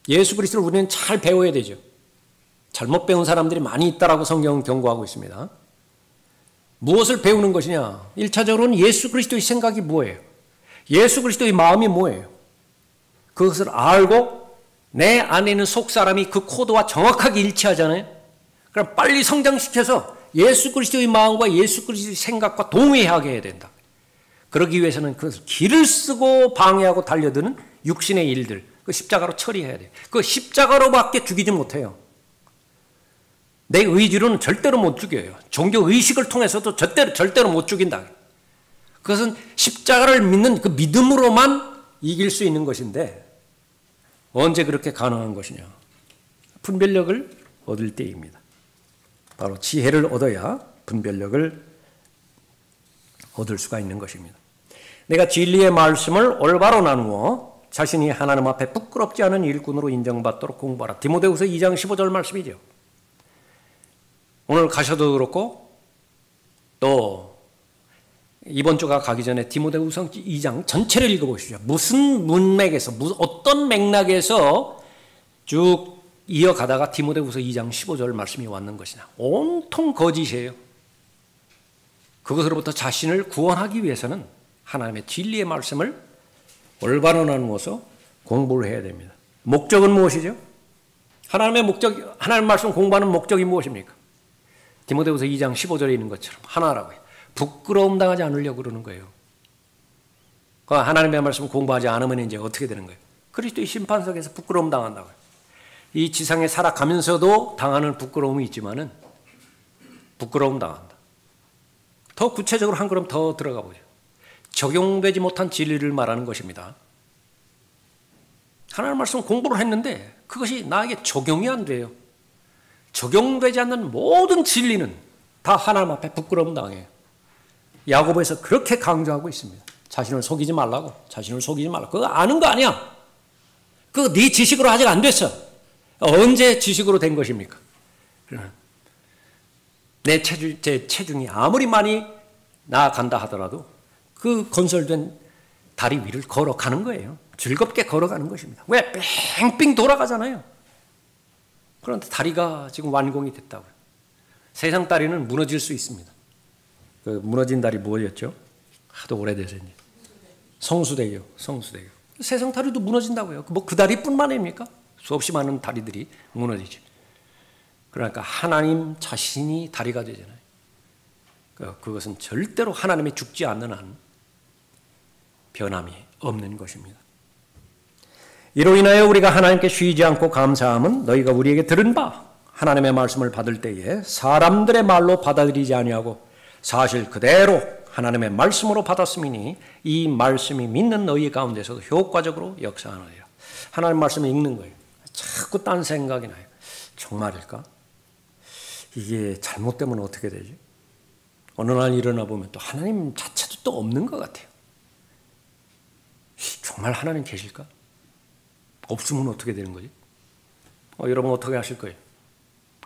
예수 그리스도를 우리는 잘 배워야 되죠. 잘못 배운 사람들이 많이 있다라고 성경은 경고하고 있습니다. 무엇을 배우는 것이냐? 1차적으로는 예수 그리스도의 생각이 뭐예요? 예수 그리스도의 마음이 뭐예요? 그것을 알고 내 안에 있는 속사람이 그 코드와 정확하게 일치하잖아요. 그럼 빨리 성장시켜서 예수 그리스도의 마음과 예수 그리스도의 생각과 동의하게 해야 된다. 그러기 위해서는 그것을 길을 쓰고 방해하고 달려드는 육신의 일들, 그 십자가로 처리해야 돼요. 그 십자가로밖에 죽이지 못해요. 내 의지로는 절대로 못 죽여요. 종교 의식을 통해서도 절대로 못 죽인다. 그것은 십자가를 믿는 그 믿음으로만 이길 수 있는 것인데 언제 그렇게 가능한 것이냐? 분별력을 얻을 때입니다. 바로 지혜를 얻어야 분별력을 얻을 수가 있는 것입니다. 내가 진리의 말씀을 올바로 나누어 자신이 하나님 앞에 부끄럽지 않은 일꾼으로 인정받도록 공부하라. 디모데후서 2장 15절 말씀이죠. 오늘 가셔도 그렇고 또 이번 주가 가기 전에 디모데후서 2장 전체를 읽어보시죠. 무슨 문맥에서 어떤 맥락에서 쭉 이어가다가 디모데후서 2장 15절 말씀이 왔는 것이냐. 온통 거짓이에요. 그것으로부터 자신을 구원하기 위해서는 하나님의 진리의 말씀을 올바로 나누어서 공부를 해야 됩니다. 목적은 무엇이죠? 하나님의 말씀 공부하는 목적이 무엇입니까? 디모데후서 2장 15절에 있는 것처럼 하나라고요. 부끄러움 당하지 않으려고 그러는 거예요. 하나님의 말씀 공부하지 않으면 이제 어떻게 되는 거예요? 그리스도의 심판석에서 부끄러움 당한다고요. 이 지상에 살아가면서도 당하는 부끄러움이 있지만은 부끄러움 당한다. 더 구체적으로 한 걸음 더 들어가 보죠. 적용되지 못한 진리를 말하는 것입니다. 하나님의 말씀 공부를 했는데 그것이 나에게 적용이 안 돼요. 적용되지 않는 모든 진리는 다 하나님 앞에 부끄러움 당해요. 야고보에서 그렇게 강조하고 있습니다. 자신을 속이지 말라고. 자신을 속이지 말라고. 그거 아는 거 아니야. 그거 네 지식으로 아직 안 됐어. 언제 지식으로 된 것입니까? 제 체중이 아무리 많이 나아간다 하더라도 그 건설된 다리 위를 걸어가는 거예요. 즐겁게 걸어가는 것입니다. 왜? 뺑뺑 돌아가잖아요. 그런데 다리가 지금 완공이 됐다고요. 세상 다리는 무너질 수 있습니다. 그 무너진 다리 뭐였죠? 하도 오래돼서 이제 성수대교. 세상 다리도 무너진다고요. 뭐 그 다리뿐만 아닙니까? 수없이 많은 다리들이 무너지죠. 그러니까 하나님 자신이 다리가 되잖아요. 그것은 절대로 하나님이 죽지 않는 한 변함이 없는 것입니다. 이로 인하여 우리가 하나님께 쉬지 않고 감사함은 너희가 우리에게 들은 바 하나님의 말씀을 받을 때에 사람들의 말로 받아들이지 아니하고 사실 그대로 하나님의 말씀으로 받았음이니 이 말씀이 믿는 너희 가운데서도 효과적으로 역사하느니라. 하나님 말씀을 읽는 거예요. 자꾸 딴 생각이 나요. 정말일까? 이게 잘못되면 어떻게 되지? 어느 날 일어나 보면 또 하나님 자체도 또 없는 것 같아요. 정말 하나님 계실까? 없으면 어떻게 되는 거지? 여러분 어떻게 하실 거예요?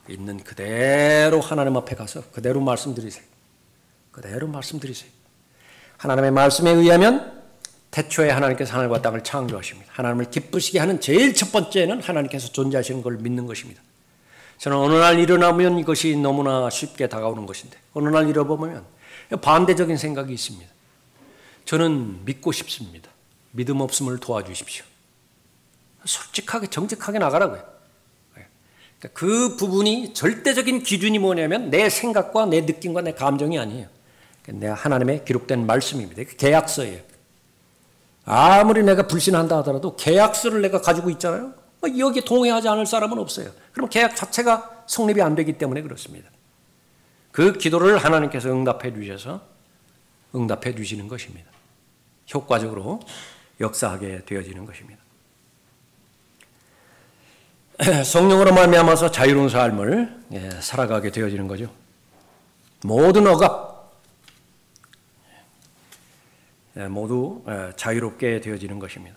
있는 그대로 하나님 앞에 가서 그대로 말씀드리세요. 그대로 말씀드리세요. 하나님의 말씀에 의하면 태초에 하나님께서 하늘과 땅을 창조하십니다. 하나님을 기쁘시게 하는 제일 첫 번째는 하나님께서 존재하시는 걸 믿는 것입니다. 저는 어느 날 일어나면 이것이 너무나 쉽게 다가오는 것인데 어느 날 잃어보면 반대적인 생각이 있습니다. 저는 믿고 싶습니다. 믿음 없음을 도와주십시오. 솔직하게 정직하게 나가라고요. 그러니까 그 부분이 절대적인 기준이 뭐냐면 내 생각과 내 느낌과 내 감정이 아니에요. 내가 하나님의 기록된 말씀입니다. 계약서예요. 아무리 내가 불신한다 하더라도 계약서를 내가 가지고 있잖아요. 여기에 동의하지 않을 사람은 없어요. 그럼 계약 자체가 성립이 안 되기 때문에 그렇습니다. 그 기도를 하나님께서 응답해 주시는 것입니다. 효과적으로 역사하게 되어지는 것입니다. 성령으로 말미암아서 자유로운 삶을 살아가게 되어지는 거죠. 모든 억압 모두 자유롭게 되어지는 것입니다.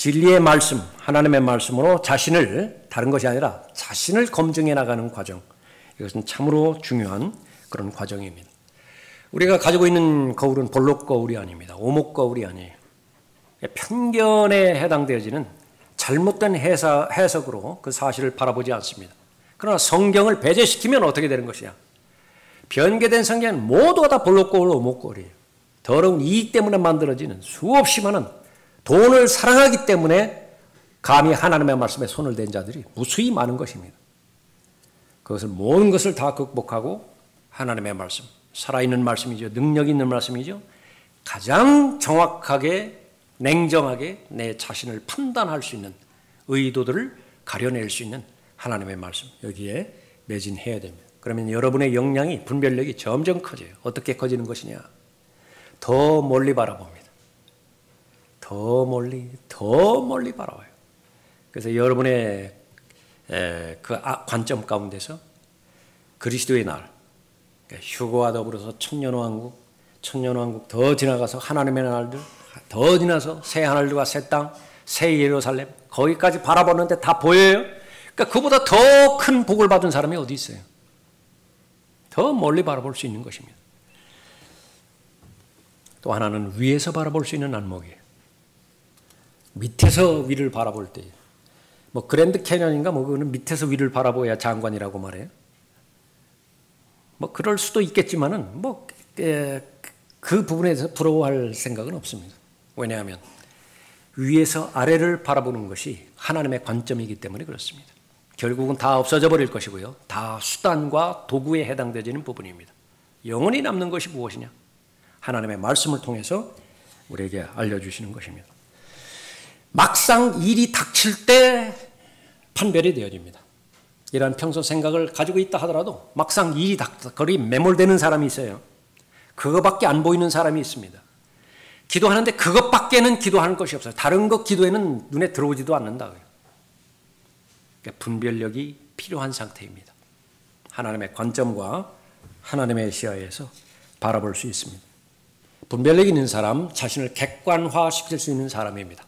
진리의 말씀, 하나님의 말씀으로 자신을, 다른 것이 아니라 자신을 검증해 나가는 과정, 이것은 참으로 중요한 그런 과정입니다. 우리가 가지고 있는 거울은 볼록 거울이 아닙니다. 오목 거울이 아니에요. 편견에 해당되어지는 잘못된 해석으로 그 사실을 바라보지 않습니다. 그러나 성경을 배제시키면 어떻게 되는 것이야? 변개된 성경은 모두가 다 볼록 거울, 오목 거울이에요. 더러운 이익 때문에 만들어지는 수없이 많은, 돈을 사랑하기 때문에 감히 하나님의 말씀에 손을 댄 자들이 무수히 많은 것입니다. 그것을 모든 것을 다 극복하고 하나님의 말씀, 살아있는 말씀이죠. 능력 있는 말씀이죠. 가장 정확하게 냉정하게 내 자신을 판단할 수 있는 의도들을 가려낼 수 있는 하나님의 말씀, 여기에 매진해야 됩니다. 그러면 여러분의 역량이, 분별력이 점점 커져요. 어떻게 커지는 것이냐? 더 멀리 바라봅니다. 더 멀리 바라봐요. 그래서 여러분의 그 관점 가운데서 그리스도의 날, 휴거와 더불어서 천년왕국 더 지나가서 하나님의 날들, 더 지나서 새 하늘과 새 땅, 새 예루살렘, 거기까지 바라보는데 다 보여요. 그러니까 그보다 더 큰 복을 받은 사람이 어디 있어요? 더 멀리 바라볼 수 있는 것입니다. 또 하나는 위에서 바라볼 수 있는 안목이에요. 밑에서 위를 바라볼 때, 뭐 그랜드 캐년인가 뭐 그거는 밑에서 위를 바라보야 장관이라고 말해요. 뭐 그럴 수도 있겠지만은 뭐 그 부분에 대해서 부러워할 생각은 없습니다. 왜냐하면 위에서 아래를 바라보는 것이 하나님의 관점이기 때문에 그렇습니다. 결국은 다 없어져 버릴 것이고요. 다 수단과 도구에 해당되지는 부분입니다. 영원히 남는 것이 무엇이냐? 하나님의 말씀을 통해서 우리에게 알려주시는 것입니다. 막상 일이 닥칠 때 판별이 되어집니다. 이런 평소 생각을 가지고 있다 하더라도 막상 일이 거기 매몰되는 사람이 있어요. 그거밖에 안 보이는 사람이 있습니다. 기도하는데 그것밖에는 기도하는 것이 없어요. 다른 것 기도에는 눈에 들어오지도 않는다. 그러니까 분별력이 필요한 상태입니다. 하나님의 관점과 하나님의 시야에서 바라볼 수 있습니다. 분별력 있는 사람, 자신을 객관화시킬 수 있는 사람입니다.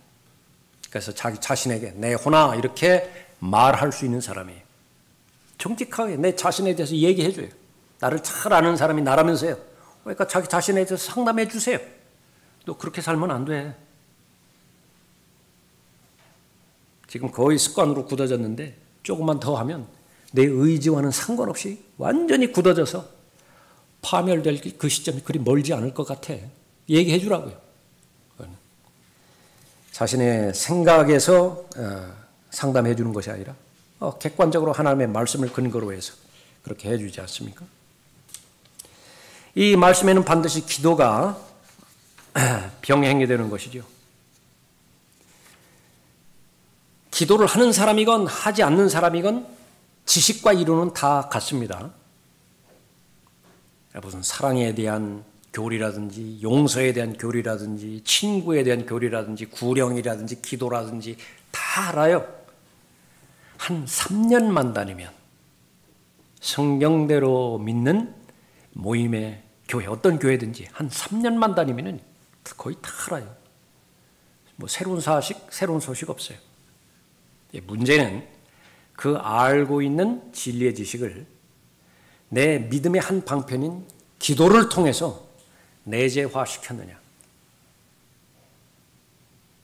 그래서 자기 자신에게 내 호나 이렇게 말할 수 있는 사람이에요. 정직하게 내 자신에 대해서 얘기해줘요. 나를 잘 아는 사람이 나라면서요. 그러니까 자기 자신에 대해서 상담해 주세요. 너 그렇게 살면 안 돼. 지금 거의 습관으로 굳어졌는데 조금만 더 하면 내 의지와는 상관없이 완전히 굳어져서 파멸될 그 시점이 그리 멀지 않을 것 같아. 얘기해 주라고요. 자신의 생각에서 상담해 주는 것이 아니라 객관적으로 하나님의 말씀을 근거로 해서 그렇게 해 주지 않습니까? 이 말씀에는 반드시 기도가 병행이 되는 것이죠. 기도를 하는 사람이건 하지 않는 사람이건 지식과 이론은 다 같습니다. 무슨 사랑에 대한 교리라든지 용서에 대한 교리라든지 친구에 대한 교리라든지 구령이라든지 기도라든지 다 알아요. 한 3년만 다니면 성경대로 믿는 모임의 교회, 어떤 교회든지 한 3년만 다니면 거의 다 알아요. 뭐 새로운 소식 없어요. 문제는 그 알고 있는 진리의 지식을 내 믿음의 한 방편인 기도를 통해서 내재화시켰느냐.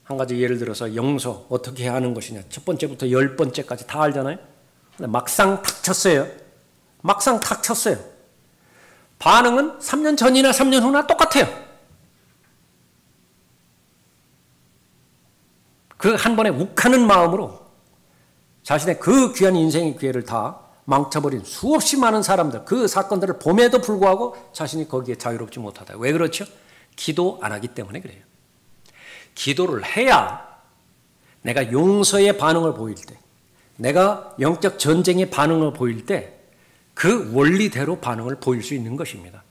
한 가지 예를 들어서 영서 어떻게 해야 하는 것이냐. 첫 번째부터 10번째까지 다 알잖아요. 근데 막상 닥쳤어요. 반응은 3년 전이나 3년 후나 똑같아요. 그 한 번에 욱하는 마음으로 자신의 그 귀한 인생의 기회를 다 망쳐버린 수없이 많은 사람들, 그 사건들을 봄에도 불구하고 자신이 거기에 자유롭지 못하다. 왜 그렇죠? 기도 안 하기 때문에 그래요. 기도를 해야 내가 용서의 반응을 보일 때, 내가 영적 전쟁의 반응을 보일 때 그 원리대로 반응을 보일 수 있는 것입니다.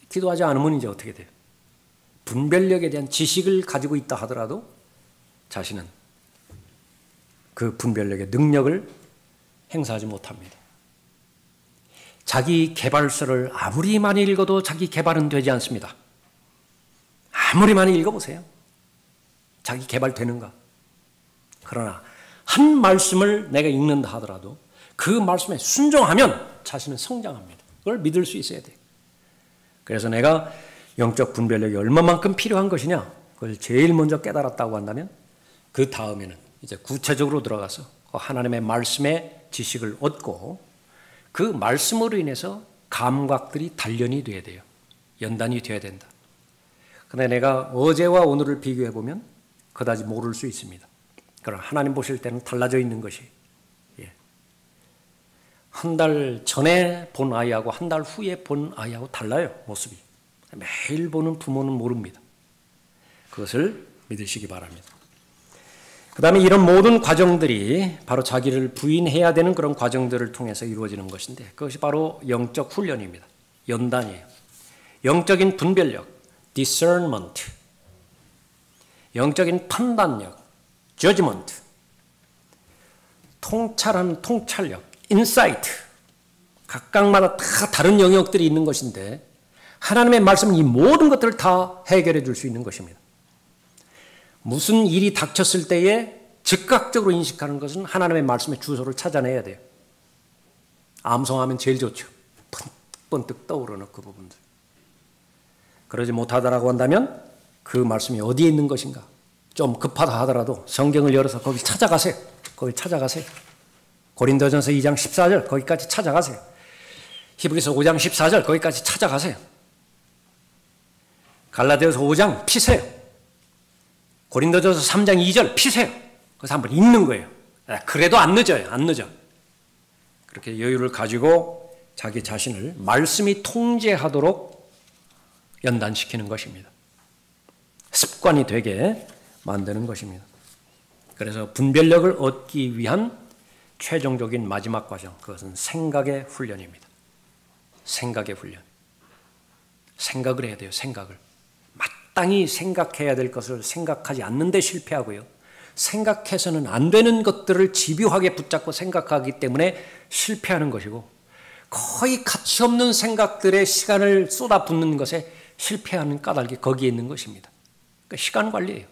기도하지 않으면 이제 어떻게 돼요? 분별력에 대한 지식을 가지고 있다 하더라도 자신은 그 분별력의 능력을 행사하지 못합니다. 자기 개발서를 아무리 많이 읽어도 자기 개발은 되지 않습니다. 아무리 많이 읽어보세요. 자기 개발되는가? 그러나 한 말씀을 내가 읽는다 하더라도 그 말씀에 순종하면 자신은 성장합니다. 그걸 믿을 수 있어야 돼요. 그래서 내가 영적 분별력이 얼마만큼 필요한 것이냐, 그걸 제일 먼저 깨달았다고 한다면 그 다음에는 이제 구체적으로 들어가서 하나님의 말씀의 지식을 얻고 그 말씀으로 인해서 감각들이 단련이 돼야 돼요. 연단이 돼야 된다. 그런데 내가 어제와 오늘을 비교해 보면 그다지 모를 수 있습니다. 그러나 하나님 보실 때는 달라져 있는 것이, 한 달 전에 본 아이하고 한 달 후에 본 아이하고 달라요, 모습이. 매일 보는 부모는 모릅니다. 그것을 믿으시기 바랍니다. 그 다음에 이런 모든 과정들이 바로 자기를 부인해야 되는 그런 과정들을 통해서 이루어지는 것인데, 그것이 바로 영적 훈련입니다. 연단이에요. 영적인 분별력, discernment, 영적인 판단력, judgment, 통찰하는 통찰력, insight, 각각마다 다 다른 영역들이 있는 것인데 하나님의 말씀은 이 모든 것들을 다 해결해 줄 수 있는 것입니다. 무슨 일이 닥쳤을 때에 즉각적으로 인식하는 것은 하나님의 말씀의 주소를 찾아내야 돼요. 암송하면 제일 좋죠. 번뜩 떠오르는 그 부분들. 그러지 못하다라고 한다면 그 말씀이 어디에 있는 것인가? 좀 급하다 하더라도 성경을 열어서 거기 찾아가세요. 거기 찾아가세요. 고린도전서 2장 14절 거기까지 찾아가세요. 히브리서 5장 14절 거기까지 찾아가세요. 갈라디아서 5장 피세요. 고린도전서 3장 2절 피세요. 그래서 한번 읽는 거예요. 그래도 안 늦어요. 안 늦어. 그렇게 여유를 가지고 자기 자신을 말씀이 통제하도록 연단시키는 것입니다. 습관이 되게 만드는 것입니다. 그래서 분별력을 얻기 위한 최종적인 마지막 과정, 그것은 생각의 훈련입니다. 생각의 훈련. 생각을 해야 돼요. 생각을. 마땅히 생각해야 될 것을 생각하지 않는 데 실패하고요. 생각해서는 안 되는 것들을 집요하게 붙잡고 생각하기 때문에 실패하는 것이고, 거의 가치 없는 생각들의 시간을 쏟아붓는 것에 실패하는 까닭이 거기에 있는 것입니다. 그러니까 시간 관리예요.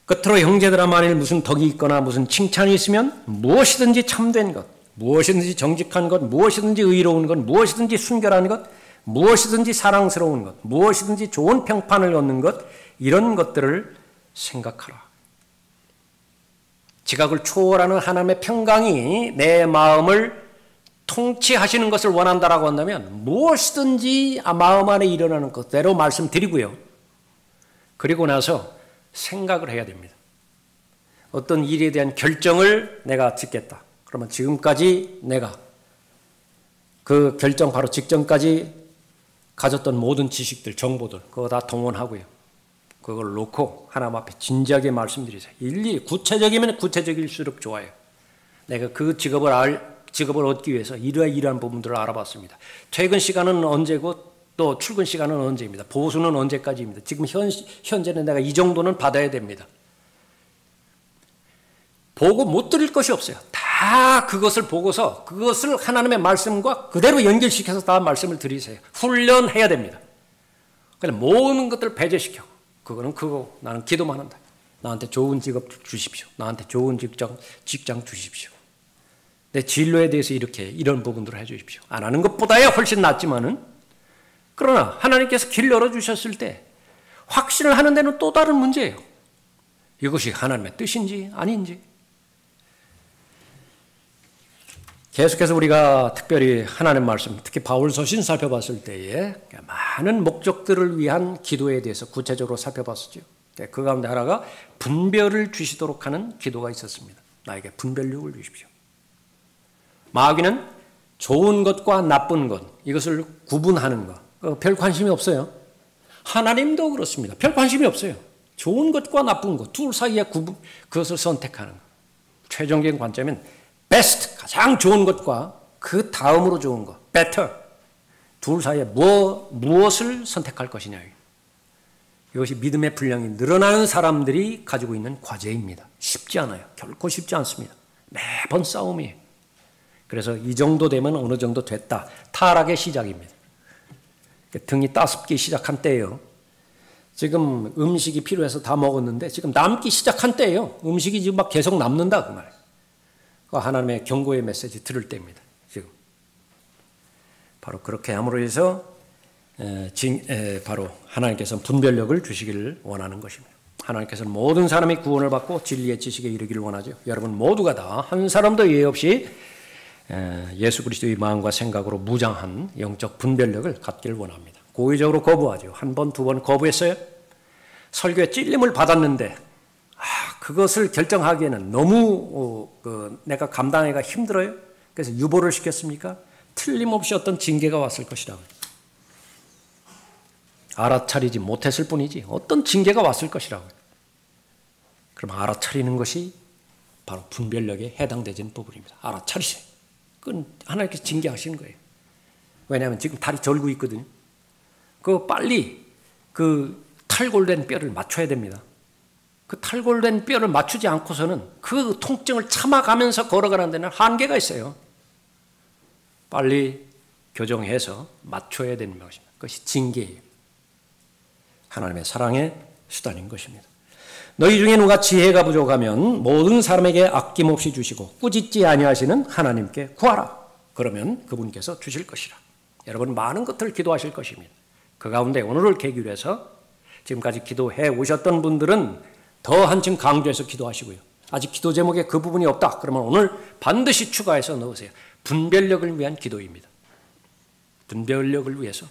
끝으로 형제들아, 만일 무슨 덕이 있거나 무슨 칭찬이 있으면 무엇이든지 참된 것, 무엇이든지 정직한 것, 무엇이든지 의로운 것, 무엇이든지 순결한 것, 무엇이든지 사랑스러운 것, 무엇이든지 좋은 평판을 얻는 것, 이런 것들을 생각하라. 지각을 초월하는 하나님의 평강이 내 마음을 통치하시는 것을 원한다라고 한다면 무엇이든지 마음 안에 일어나는 것대로 말씀드리고요. 그리고 나서 생각을 해야 됩니다. 어떤 일에 대한 결정을 내가 짓겠다. 그러면 지금까지 내가 그 결정 바로 직전까지 가졌던 모든 지식들, 정보들 그거 다 동원하고요. 그걸 놓고 하나님 앞에 진지하게 말씀드리세요. 일일이 구체적이면 구체적일수록 좋아요. 내가 그 직업을 얻기 위해서 이러한 부분들을 알아봤습니다. 퇴근 시간은 언제고 또 출근 시간은 언제입니다. 보수는 언제까지입니다. 지금 현재는 내가 이 정도는 받아야 됩니다. 보고 못 드릴 것이 없어요. 다 그것을 보고서 그것을 하나님의 말씀과 그대로 연결시켜서 다 말씀을 드리세요. 훈련해야 됩니다. 그래서 모든 것들을 배제시켜. 그거는 그거. 나는 기도만 한다. 나한테 좋은 직업 주십시오. 나한테 좋은 직장 주십시오. 내 진로에 대해서 이런 부분들을 해 주십시오. 안 하는 것보다야 훨씬 낫지만은, 그러나 하나님께서 길 열어주셨을 때 확신을 하는 데는 또 다른 문제예요. 이것이 하나님의 뜻인지 아닌지. 계속해서 우리가 특별히 하나님 말씀, 특히 바울 서신 살펴봤을 때에 많은 목적들을 위한 기도에 대해서 구체적으로 살펴봤었죠. 그 가운데 하나가 분별을 주시도록 하는 기도가 있었습니다. 나에게 분별력을 주십시오. 마귀는 좋은 것과 나쁜 것, 이것을 구분하는 것, 별 관심이 없어요. 하나님도 그렇습니다. 별 관심이 없어요. 좋은 것과 나쁜 것, 둘 사이에 그것을 선택하는 것. 최종적인 관점은 best, 가장 좋은 것과 그 다음으로 좋은 것, better. 둘 사이에 무엇을 선택할 것이냐. 이것이 믿음의 분량이 늘어나는 사람들이 가지고 있는 과제입니다. 쉽지 않아요. 결코 쉽지 않습니다. 매번 싸움이에요. 그래서 이 정도 되면 어느 정도 됐다. 타락의 시작입니다. 등이 따숩기 시작한 때예요. 지금 음식이 필요해서 다 먹었는데 지금 남기 시작한 때예요. 음식이 지금 막 계속 남는다 그 말이에요. 그 하나님의 경고의 메시지 들을 때입니다. 지금 바로 그렇게 함으로 해서 바로 하나님께서는 분별력을 주시기를 원하는 것입니다. 하나님께서는 모든 사람이 구원을 받고 진리의 지식에 이르기를 원하죠. 여러분 모두가 다 한 사람도 예외 없이 예수 그리스도의 마음과 생각으로 무장한 영적 분별력을 갖기를 원합니다. 고의적으로 거부하죠. 한 번, 두 번 거부했어요. 설교에 찔림을 받았는데 그것을 결정하기에는 너무 내가 감당하기가 힘들어요. 그래서 유보를 시켰습니까? 틀림없이 어떤 징계가 왔을 것이라고. 알아차리지 못했을 뿐이지 어떤 징계가 왔을 것이라고. 그럼 알아차리는 것이 바로 분별력에 해당되는 부분입니다. 알아차리세요. 그건 하나님께서 징계하시는 거예요. 왜냐하면 지금 다리 절고 있거든요. 빨리 탈골된 뼈를 맞춰야 됩니다. 그 탈골된 뼈를 맞추지 않고서는 그 통증을 참아가면서 걸어가는 데는 한계가 있어요. 빨리 교정해서 맞춰야 되는 것입니다. 그것이 징계예요. 하나님의 사랑의 수단인 것입니다. 너희 중에 누가 지혜가 부족하면 모든 사람에게 아낌없이 주시고 꾸짖지 아니하시는 하나님께 구하라. 그러면 그분께서 주실 것이라. 여러분 많은 것들을 기도하실 것입니다. 그 가운데 오늘을 계기로 해서 지금까지 기도해 오셨던 분들은 더 한층 강조해서 기도하시고요. 아직 기도 제목에 그 부분이 없다. 그러면 오늘 반드시 추가해서 넣으세요. 분별력을 위한 기도입니다. 분별력을 위해서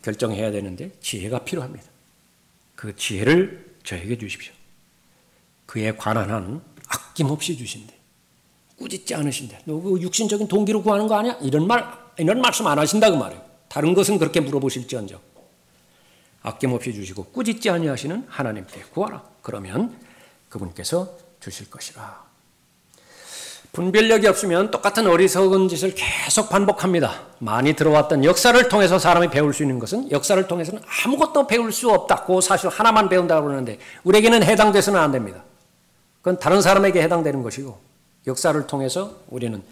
결정해야 되는데 지혜가 필요합니다. 그 지혜를 저에게 주십시오. 그에 관한 한 아낌없이 주신대. 꾸짖지 않으신대. 너 그 육신적인 동기로 구하는 거 아니야? 이런 말씀 안 하신다 그 말이에요. 다른 것은 그렇게 물어보실지언정 아낌없이 주시고 꾸짖지 아니하시는 하나님께 구하라. 그러면 그분께서 주실 것이라. 분별력이 없으면 똑같은 어리석은 짓을 계속 반복합니다. 많이 들어왔던 역사를 통해서 사람이 배울 수 있는 것은 역사를 통해서는 아무것도 배울 수 없다. 그 사실 하나만 배운다고 그러는데 우리에게는 해당돼서는 안 됩니다. 그건 다른 사람에게 해당되는 것이고 역사를 통해서 우리는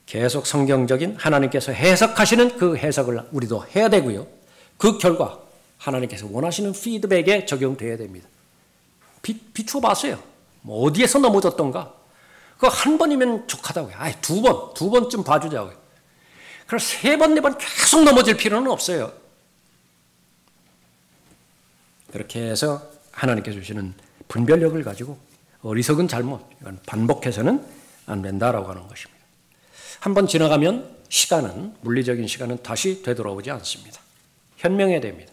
계속 성경적인 하나님께서 해석하시는 그 해석을 우리도 해야 되고요. 그 결과 하나님께서 원하시는 피드백에 적용돼야 됩니다. 비추어 봤어요. 뭐 어디에서 넘어졌던가. 그거 한 번이면 족하다고요. 두 번쯤 봐주자고요. 그래서 세 번, 네 번 계속 넘어질 필요는 없어요. 그렇게 해서 하나님께서 주시는 분별력을 가지고 어리석은 잘못, 이건 반복해서는 안 된다라고 하는 것입니다. 한 번 지나가면 물리적인 시간은 다시 되돌아오지 않습니다. 현명해야 됩니다.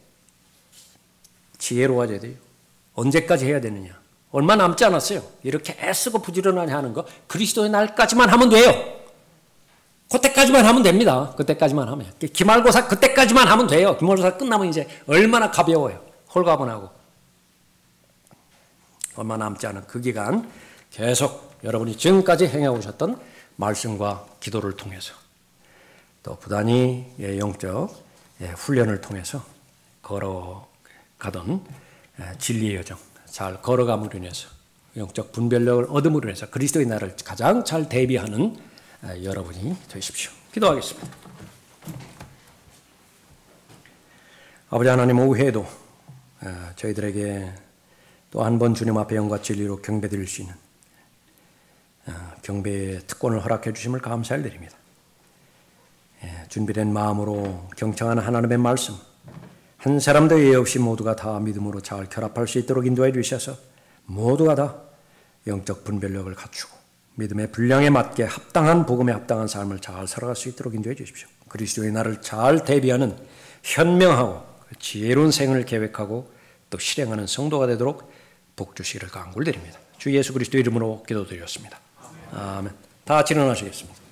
지혜로워져야 돼요. 언제까지 해야 되느냐? 얼마 남지 않았어요. 이렇게 애쓰고 부지런하게 하는 거 그리스도의 날까지만 하면 돼요. 그때까지만 하면 됩니다. 그때까지만 하면. 기말고사 그때까지만 하면 돼요. 기말고사 끝나면 이제 얼마나 가벼워요. 홀가분하고. 얼마 남지 않은 그 기간 계속 여러분이 지금까지 행해오셨던 말씀과 기도를 통해서 또 부단히 영적 훈련을 통해서 걸어가던 진리의 여정 잘 걸어감으로 인해서 영적 분별력을 얻음으로 인해서 그리스도의 날을 가장 잘 대비하는 여러분이 되십시오. 기도하겠습니다. 아버지 하나님, 오후에도 저희들에게 또 한 번 주님 앞에 영과 진리로 경배드릴 수 있는 경배의 특권을 허락해 주심을 감사를 드립니다. 준비된 마음으로 경청하는 하나님의 말씀, 한 사람도 예외 없이 모두가 다 믿음으로 잘 결합할 수 있도록 인도해 주셔서 모두가 다 영적 분별력을 갖추고 믿음의 분량에 맞게 합당한 복음에 합당한 삶을 잘 살아갈 수 있도록 인도해 주십시오. 그리스도의 날을 잘 대비하는 현명하고 지혜로운 생을 계획하고 또 실행하는 성도가 되도록 복 주시기를 간구를 드립니다. 주 예수 그리스도 이름으로 기도드렸습니다. 아멘. 다 같이 일어나시겠습니다.